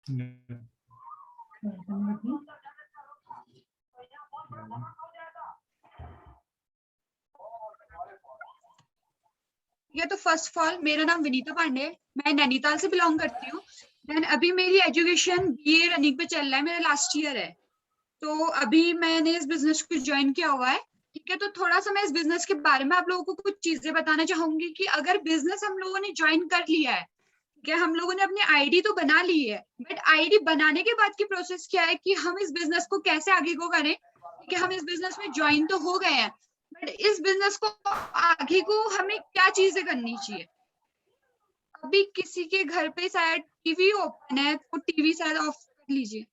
ठीक है, तो फर्स्ट ऑफ ऑल मेरा नाम विनीता पांडे है, मैं नैनीताल से बिलोंग करती हूँ। देन अभी मेरी एजुकेशन बीए रनिंग पे चल रहा है, मेरा लास्ट ईयर है। तो अभी मैंने इस बिजनेस को ज्वाइन किया हुआ है। ठीक है, तो थोड़ा सा मैं इस बिजनेस के बारे में आप लोगों को कुछ चीजें बताना चाहूंगी कि अगर बिजनेस हम लोगों ने ज्वाइन कर लिया है, ठीक है, हम लोगों ने अपनी आईडी तो बना ली है, बट आईडी बनाने के बाद की प्रोसेस क्या है कि हम इस बिजनेस को कैसे आगे को करें। ठीक है, हम इस बिजनेस में ज्वाइन तो हो गए हैं, बट इस बिजनेस को आगे को हमें क्या चीजें करनी चाहिए। अभी किसी के घर पे शायद टीवी ओपन है, तो टीवी शायद ऑफ कर लीजिए।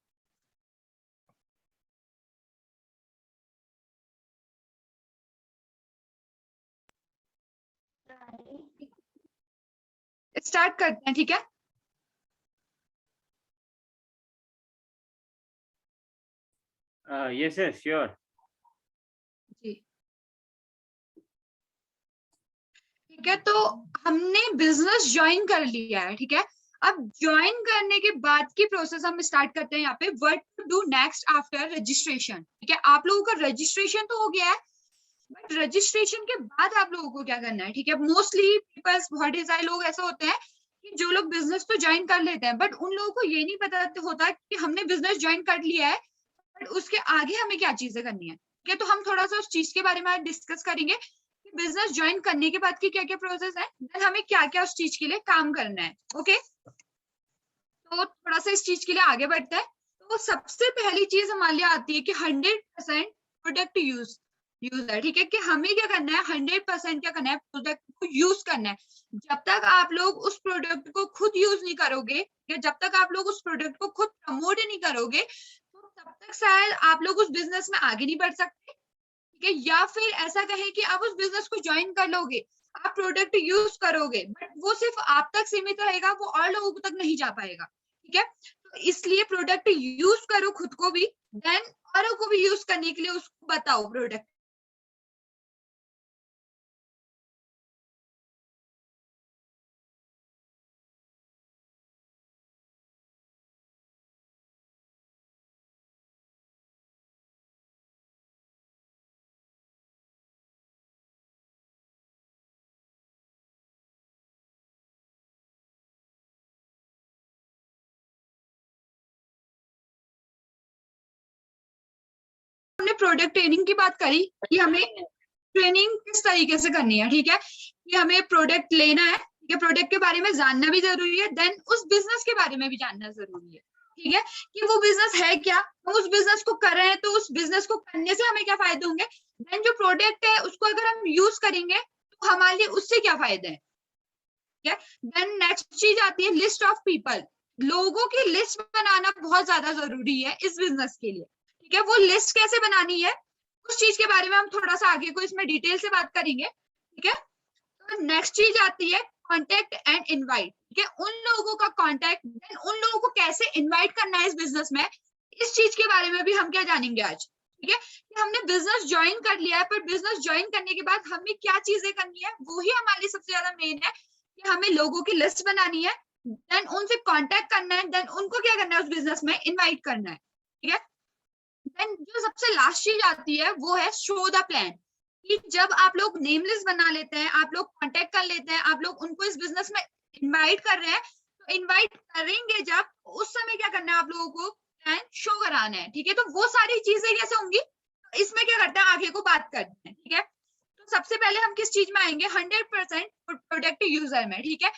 स्टार्ट करते हैं, ठीक है। yes yes sure। जी, ठीक है, तो हमने बिजनेस ज्वाइन कर लिया है। ठीक है, अब ज्वाइन करने के बाद की प्रोसेस हम स्टार्ट करते हैं यहाँ पे, what to do next after registration. ठीक है, आप लोगों का रजिस्ट्रेशन तो हो गया है, बट रजिस्ट्रेशन के बाद आप लोगों को क्या करना है। ठीक है, मोस्टली पीपल्स बहुत सारे लोग ऐसे होते हैं कि जो लोग बिजनेस तो ज्वाइन कर लेते हैं, बट उन लोगों को ये नहीं पता होता कि हमने बिजनेस ज्वाइन कर लिया है, बट उसके आगे हमें क्या चीजें करनी है। ठीक है, तो हम थोड़ा सा उस चीज के बारे में आज डिस्कस करेंगे कि बिजनेस ज्वाइन करने के बाद की क्या क्या प्रोसेस है, देन हमें क्या क्या उस चीज के लिए काम करना है। ओके, तो थोड़ा सा इस चीज के लिए आगे बढ़ते हैं। तो सबसे पहली चीज हमारे लिए आती है कि 100% प्रोडक्ट यूज है। ठीक है, कि हमें क्या करना है, 100% क्या करना है, प्रोडक्ट को यूज करना है। जब तक आप लोग उस प्रोडक्ट को खुद यूज नहीं करोगे, या जब तक आप लोग उस प्रोडक्ट को खुद प्रमोट नहीं करोगे, तो तब तक शायद आप लोग उस बिजनेस में आगे नहीं बढ़ सकते। ठीक है, या फिर ऐसा कहें कि आप उस बिजनेस को ज्वाइन कर लोगे, आप प्रोडक्ट यूज करोगे, बट वो सिर्फ आप तक सीमित रहेगा, वो और लोगों तक नहीं जा पाएगा। ठीक है, तो इसलिए प्रोडक्ट यूज करो खुद को भी, देन औरों को भी यूज करने के लिए उसको बताओ प्रोडक्ट। हमने प्रोडक्ट ट्रेनिंग की बात करी कि हमें ट्रेनिंग किस तरीके से करनी है। ठीक है, कि हमें प्रोडक्ट लेना है, ठीक है, प्रोडक्ट के बारे में जानना भी जरूरी है, देन उस बिजनेस के बारे में भी जानना जरूरी है। ठीक है, कि वो बिजनेस है क्या, हम उस बिजनेस को कर रहे हैं तो उस बिजनेस को करने से हमें क्या फायदे होंगे, देन जो प्रोडक्ट है उसको अगर हम यूज करेंगे तो हमारे लिए उससे क्या फायदे हैं। ठीक है, देन नेक्स्ट चीज आती है लिस्ट ऑफ पीपल। लोगों की लिस्ट बनाना बहुत ज्यादा जरूरी है इस बिजनेस के लिए। ठीक है, वो लिस्ट कैसे बनानी है, उस चीज के बारे में हम थोड़ा सा आगे को इसमें डिटेल से बात करेंगे। ठीक है, तो नेक्स्ट चीज आती है कॉन्टेक्ट एंड इनवाइट। ठीक है, उन लोगों का कॉन्टेक्ट, देन उन लोगों को कैसे इनवाइट करना है इस बिजनेस में, इस चीज के बारे में भी हम क्या जानेंगे आज। ठीक है, कि हमने बिजनेस ज्वाइन कर लिया है, पर बिजनेस ज्वाइन करने के बाद हमें क्या चीजें करनी है, वो ही हमारे लिए सबसे ज्यादा मेन है। कि हमें लोगों की लिस्ट बनानी है, देन उनसे कांटेक्ट करना है, देन उनको क्या करना है, उस बिजनेस में इनवाइट करना है। ठीक है, देन जो सबसे लास्ट चीज आती है वो है शो द प्लान। कि जब आप लोग नेम लिस्ट बना लेते हैं, आप लोग कांटेक्ट कर लेते हैं, आप लोग उनको इस बिजनेस में इनवाइट कर रहे हैं, तो इनवाइट करेंगे जब, उस समय क्या करना है, आप लोगों को प्लान शो कराना है। ठीक है, तो वो सारी चीजें कैसे होंगी, इसमें क्या करते हैं, आगे को बात करते हैं। ठीक है, तो सबसे पहले हम किस चीज में आएंगे, 100% प्रोडक्ट यूजर में। ठीक है,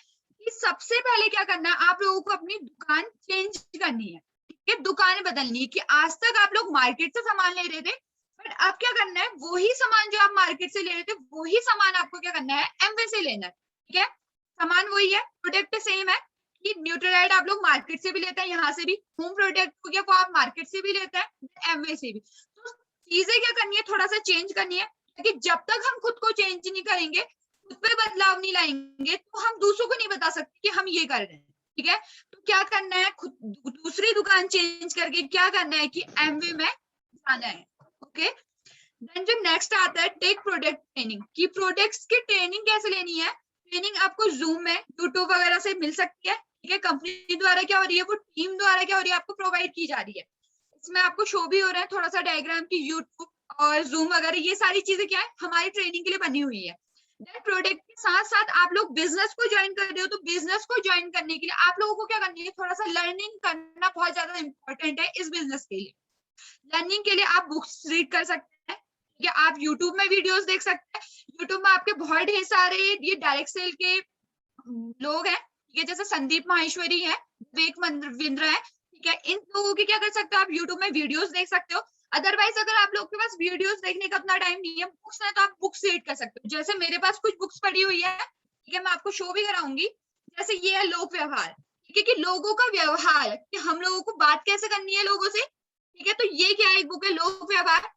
कि सबसे पहले क्या करना है, आप लोगों को अपनी दुकान चेंज करनी है। ठीक है, दुकान बदलनी है। कि आज तक आप लोग मार्केट से सामान ले रहे थे, बट अब क्या करना है, वही सामान जो आप मार्केट से ले रहे थे, वही सामान आपको क्या करना है, एमवे से लेना है। ठीक है, सामान वही है, प्रोडक्ट सेम है। कि न्यूट्रलाइट आप लोग मार्केट से भी लेते हैं, यहाँ से भी होम प्रोडक्ट हो गया वो आप मार्केट से भी लेते हैं, एमवे से भी। तो चीजें क्या करनी है, थोड़ा सा चेंज करनी है। कि जब तक हम खुद को चेंज नहीं करेंगे, खुद पे बदलाव नहीं लाएंगे, तो हम दूसरों को नहीं बता सकते कि हम ये कर रहे हैं। ठीक है, तो क्या करना है, खुद दूसरी दुकान चेंज करके क्या करना है कि एमवे में जाना है। ओके, देन जो नेक्स्ट आता है टेक प्रोडक्ट ट्रेनिंग। की प्रोडक्ट्स की ट्रेनिंग कैसे लेनी है, ट्रेनिंग आपको जूम में, यूट्यूब वगैरह से मिल सकती है। ठीक है, कंपनी द्वारा क्या हो रही है, वो टीम द्वारा क्या हो रही है, आपको प्रोवाइड की जा रही है। इसमें आपको शो भी हो रहा है थोड़ा सा डायग्राम की यूट्यूब और जूम वगैरह, ये सारी चीजें क्या है हमारी ट्रेनिंग के लिए बनी हुई है। प्रोडक्ट के साथ साथ आप लोग बिजनेस को ज्वाइन कर रहे हो, तो बिजनेस को ज्वाइन करने के लिए आप लोगों को क्या करनी है, थोड़ा सा लर्निंग करना बहुत ज्यादा इंपॉर्टेंट है इस बिजनेस के लिए। लर्निंग के लिए आप बुक्स रीड कर सकते हैं, या आप यूट्यूब में वीडियोस देख सकते हैं। यूट्यूब में आपके बहुत ढेर सारे ये डायरेक्ट सेल के लोग हैं, ठीक है, जैसे संदीप माहेश्वरी है, विवेक विंद्रा है, ठीक है, इन लोगों की क्या कर सकते हो आप यूट्यूब में वीडियोस देख सकते हो। अदरवाइज अगर आप लोग के पास वीडियोस देखने का उतना टाइम नहीं है, बुक्स है, तो आप बुक्स रीड कर सकते हो। जैसे मेरे पास कुछ बुक्स पड़ी हुई है, ठीक है, मैं आपको शो भी कराऊंगी। जैसे ये है लोक व्यवहार, ठीक है, कि लोगों का व्यवहार, कि हम लोगों को बात कैसे करनी है लोगों से, ठीक है, तो ये क्या है, एक बुक है लोक व्यवहार।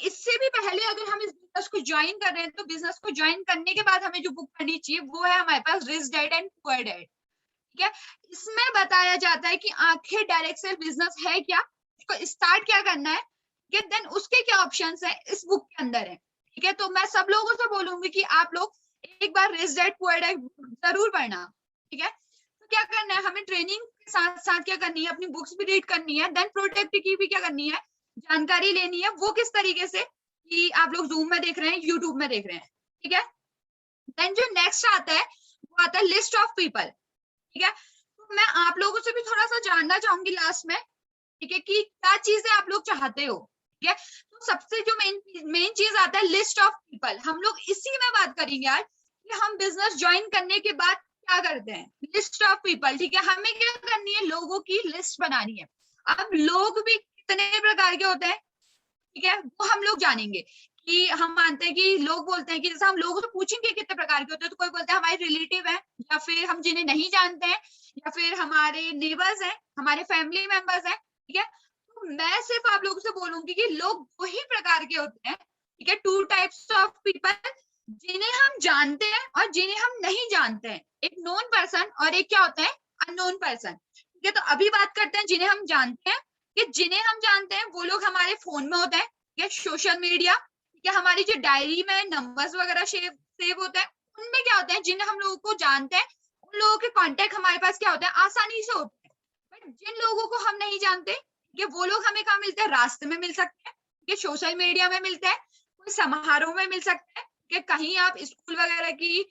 इससे भी पहले अगर हम इस बिजनेस को ज्वाइन कर रहे हैं, तो बिजनेस को ज्वाइन करने के बाद हमें जो बुक पढ़नी चाहिए वो है हमारे पास rich dad and poor dad, ठीक है। इसमें बताया जाता है कि आखिर डायरेक्ट सेल बिजनेस है क्या, उसको स्टार्ट क्या करना है, ठीक है, देन उसके क्या ऑप्शंस हैं इस बुक के अंदर है, ठीक है। तो मैं सब लोगों से बोलूंगी कि आप लोग एक बार रिच डैड पुअर डैड जरूर पढ़ना, ठीक है। तो क्या करना है, हमें ट्रेनिंग के साथ साथ क्या करनी है, अपनी बुक्स भी रीड करनी है, देन प्रोडक्ट की भी क्या करनी है, जानकारी लेनी है। वो किस तरीके से, कि आप लोग जूम में देख रहे हैं, यूट्यूब में देख रहे हैं, ठीक है। देन जो नेक्स्ट आता है वो आता है लिस्ट ऑफ पीपल, ठीक है। तो मैं आप लोगों से भी थोड़ा सा जानना चाहूंगी लास्ट में, ठीक है, कि क्या चीजें आप लोग चाहते हो, ठीक है। तो सबसे जो मेन चीज आता है लिस्ट ऑफ पीपल, हम लोग इसी में बात करेंगे आज कि हम बिजनेस ज्वाइन करने के बाद क्या करते हैं। लिस्ट ऑफ पीपल, ठीक है, हमें क्या करनी है, लोगों की लिस्ट बनानी है। अब लोग भी कितने प्रकार के होते हैं, ठीक है, वो हम लोग जानेंगे। कि हम मानते हैं कि लोग बोलते हैं कि जैसे हम लोगों से पूछेंगे कितने प्रकार के होते हैं, तो कोई बोलते हैं हमारे रिलेटिव है, या फिर हम जिन्हें नहीं जानते हैं, या फिर हमारे नेबर्स हैं, हमारे फैमिली मेंबर्स हैं, ठीक है। तो मैं सिर्फ आप लोगों से बोलूंगी कि लोग वही प्रकार के होते हैं, ठीक है, टू टाइप्स ऑफ पीपल, जिन्हें हम जानते हैं और जिन्हें हम नहीं जानते हैं। एक नोन पर्सन और एक क्या होता है, अननोन पर्सन, ठीक है। तो अभी बात करते हैं जिन्हें हम जानते हैं, कि जिन्हें हम जानते हैं वो लोग हमारे फोन में होते हैं, या सोशल मीडिया, या हमारी जो डायरी में नंबर्स वगैरह सेव होते हैं, उनमें क्या होते हैं, जिन्हें हम लोगों को जानते हैं उन लोगों के कांटेक्ट हमारे पास क्या होते हैं, आसानी से होते हैं। बट जिन लोगों को हम नहीं जानते, ये वो लोग हमें कहाँ मिलते हैं, रास्ते में मिल सकते हैं, ये सोशल मीडिया में मिलते हैं, कोई समारोह में मिल सकते हैं, कि कहीं आप स्कूल वगैरह की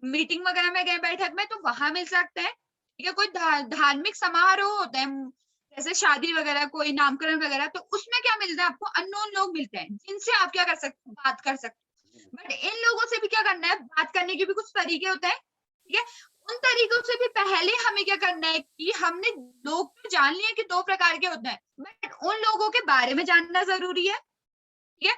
मीटिंग वगैरह में गए बैठक में, तो वहां मिल सकते हैं, ठीक है। कोई धार्मिक समारोह होते हैं, जैसे शादी वगैरह, कोई नामकरण वगैरह, तो उसमें क्या मिलता है आपको, अननोन लोग मिलते हैं, जिनसे आप क्या कर सकते हो, बात कर सकते हो। बट इन लोगों से भी क्या करना है, बात करने के भी कुछ तरीके होते हैं, ठीक है। उन तरीकों से भी पहले हमें क्या करना है, कि हमने लोग तो जान लिए कि दो प्रकार के होते हैं, बट उन लोगों के बारे में जानना जरूरी है, ठीक है।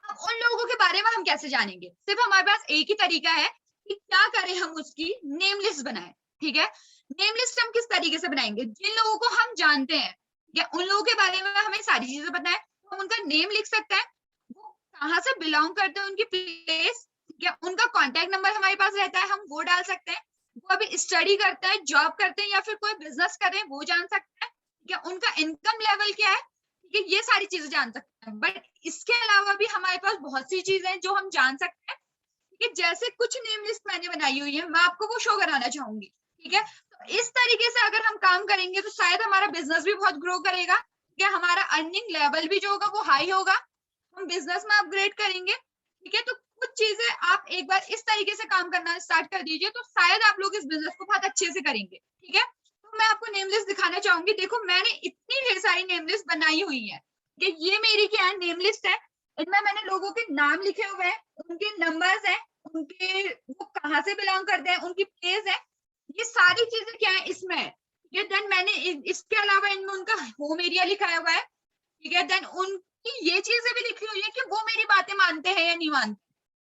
अब उन लोगों के बारे में हम कैसे जानेंगे, सिर्फ हमारे पास एक ही तरीका है कि क्या करें, हम उसकी नेम लिस्ट बनाएं, ठीक है। नेम लिस्ट हम किस तरीके से बनाएंगे, जिन लोगों को हम जानते हैं या उन लोगों के बारे में हमें सारी चीजें पता है, तो हम उनका नेम लिख सकते हैं, वो कहाँ से बिलोंग करते हैं, उनकी प्लेस, या उनका कॉन्टेक्ट नंबर हमारे पास रहता है, हम वो डाल सकते हैं। वो अभी स्टडी करते हैं, जॉब करते हैं, या फिर कोई बिजनेस कर रहे हैं, वो जान सकते हैं, या उनका इनकम लेवल क्या है, ठीक है, ये सारी चीजें जान सकते हैं। बट इसके अलावा भी हमारे पास बहुत सी चीजें हैं जो हम जान सकते हैं, ठीक है। जैसे कुछ नेम लिस्ट मैंने बनाई हुई है, मैं आपको वो शो कराना चाहूंगी, ठीक है। तो इस तरीके से अगर हम काम करेंगे, तो शायद हमारा बिजनेस भी बहुत ग्रो करेगा, ठीक है, हमारा अर्निंग लेवल भी जो होगा वो हाई होगा, हम बिजनेस में अपग्रेड करेंगे, ठीक है। तो कुछ चीजें आप एक बार इस तरीके से काम करना स्टार्ट कर दीजिए, तो शायद आप लोग इस बिजनेस को बहुत अच्छे से करेंगे, ठीक है। तो मैं आपको नेम लिस्ट दिखाना चाहूंगी, देखो मैंने इतनी ढेर सारी नेम लिस्ट बनाई हुई है, कि ये मेरी क्या है, नेम लिस्ट है। इनमें मैंने लोगों के नाम लिखे हुए हैं, उनके नंबर्स हैं, उनके वो कहाँ से बिलोंग करते हैं, उनकी प्लेस है, ये सारी चीजें क्या है इसमें है, ठीक है। देन मैंने इसके अलावा इनमें उनका होम एरिया लिखा हुआ है, ठीक है। देन उनकी ये चीजें भी लिखी हुई है कि वो मेरी बातें मानते हैं या नहीं मानते,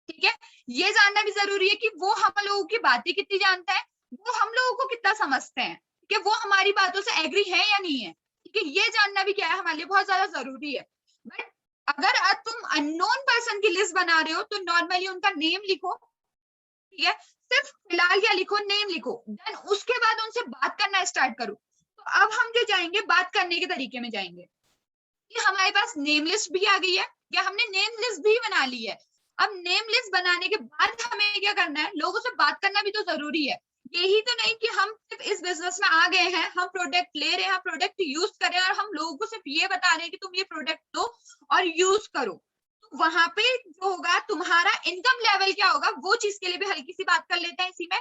ठीक है। ये जानना भी जरूरी है कि वो हम लोगों की बातें कितनी जानता है, वो हम लोगों को कितना समझते हैं, कि वो हमारी बातों से एग्री है या नहीं है, ठीक है। ये जानना भी क्या है, हमारे लिए बहुत ज्यादा जरूरी है। बट अगर तुम अननोन पर्सन की लिस्ट बना रहे हो, तो नॉर्मली उनका नेम लिखो, ठीक है। सिर्फ फिलहाल क्या लिखो, नेम लिखो, देन उसके बाद उनसे बात करना स्टार्ट करो। तो अब हम जो जाएंगे, बात करने के तरीके में जाएंगे, कि हमारे पास नेम लिस्ट भी आ गई है, या हमने नेम लिस्ट भी बना ली है। अब नेम लिस्ट बनाने के बाद हमें क्या करना है, लोगों से बात करना भी तो जरूरी है। यही तो नहीं कि हम सिर्फ इस बिजनेस में आ गए हैं, हम प्रोडक्ट ले रहे हैं, प्रोडक्ट यूज कर रहे हैं और हम लोगों को सिर्फ ये बता रहे हैं कि तुम ये प्रोडक्ट लो और यूज करो। तो वहां पे जो होगा तुम्हारा इनकम लेवल क्या होगा, वो चीज के लिए भी हल्की सी बात कर लेते हैं इसी में।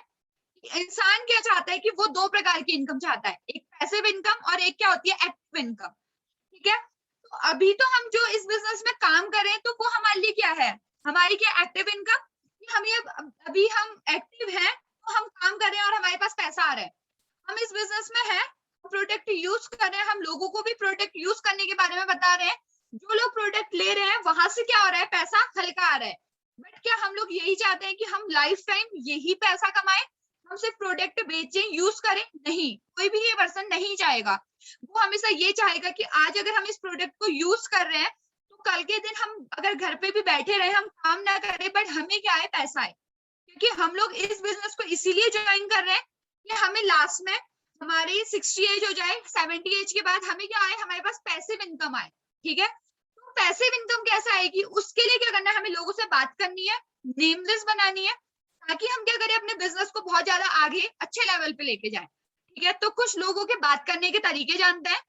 इंसान क्या चाहता है कि वो दो प्रकार की इनकम चाहता है, एक पैसिव इनकम और एक क्या होती है एक्टिव इनकम। ठीक है, तो अभी तो हम जो इस बिजनेस में काम कर रहे हैं तो वो हमारे लिए क्या है, हमारी क्या एक्टिव इनकम, हम ये अभी हम एक्टिव हैं तो हम काम कर रहे हैं और हमारे पास पैसा आ रहा है। हम इस बिजनेस में हैं, प्रोडक्ट यूज कर रहे हैं, हम लोगों को भी प्रोडक्ट यूज करने के बारे में बता रहे हैं, जो लोग प्रोडक्ट ले रहे हैं वहां से क्या हो रहा है, पैसा हल्का आ रहा है। बट क्या हम लोग यही चाहते हैं कि हम लाइफ टाइम यही पैसा कमाएं, हम सिर्फ प्रोडक्ट बेचें यूज करें? नहीं, कोई भी ये पर्सन नहीं चाहेगा। वो हमेशा ये चाहेगा कि आज अगर हम इस प्रोडक्ट को यूज कर रहे हैं तो कल के दिन हम अगर घर पे भी बैठे रहे, हम काम ना करें, बट हमें क्या है, पैसा है। क्योंकि हम लोग इस बिजनेस को इसीलिए ज्वाइन कर रहे हैं कि हमें लास्ट में हमारी 60 एज हो जाए, 70 एज के बाद हमें क्या आए, हमारे पास पैसिव इनकम आए। ठीक है, तो पैसिव इनकम कैसे आएगी, उसके लिए क्या करना है, हमें लोगों से बात करनी है, नेम लिस्ट बनानी है, ताकि हम क्या करें, अपने बिजनेस को बहुत ज्यादा आगे अच्छे लेवल पे लेके जाएं। ठीक है, तो कुछ लोगों के बात करने के तरीके जानते हैं।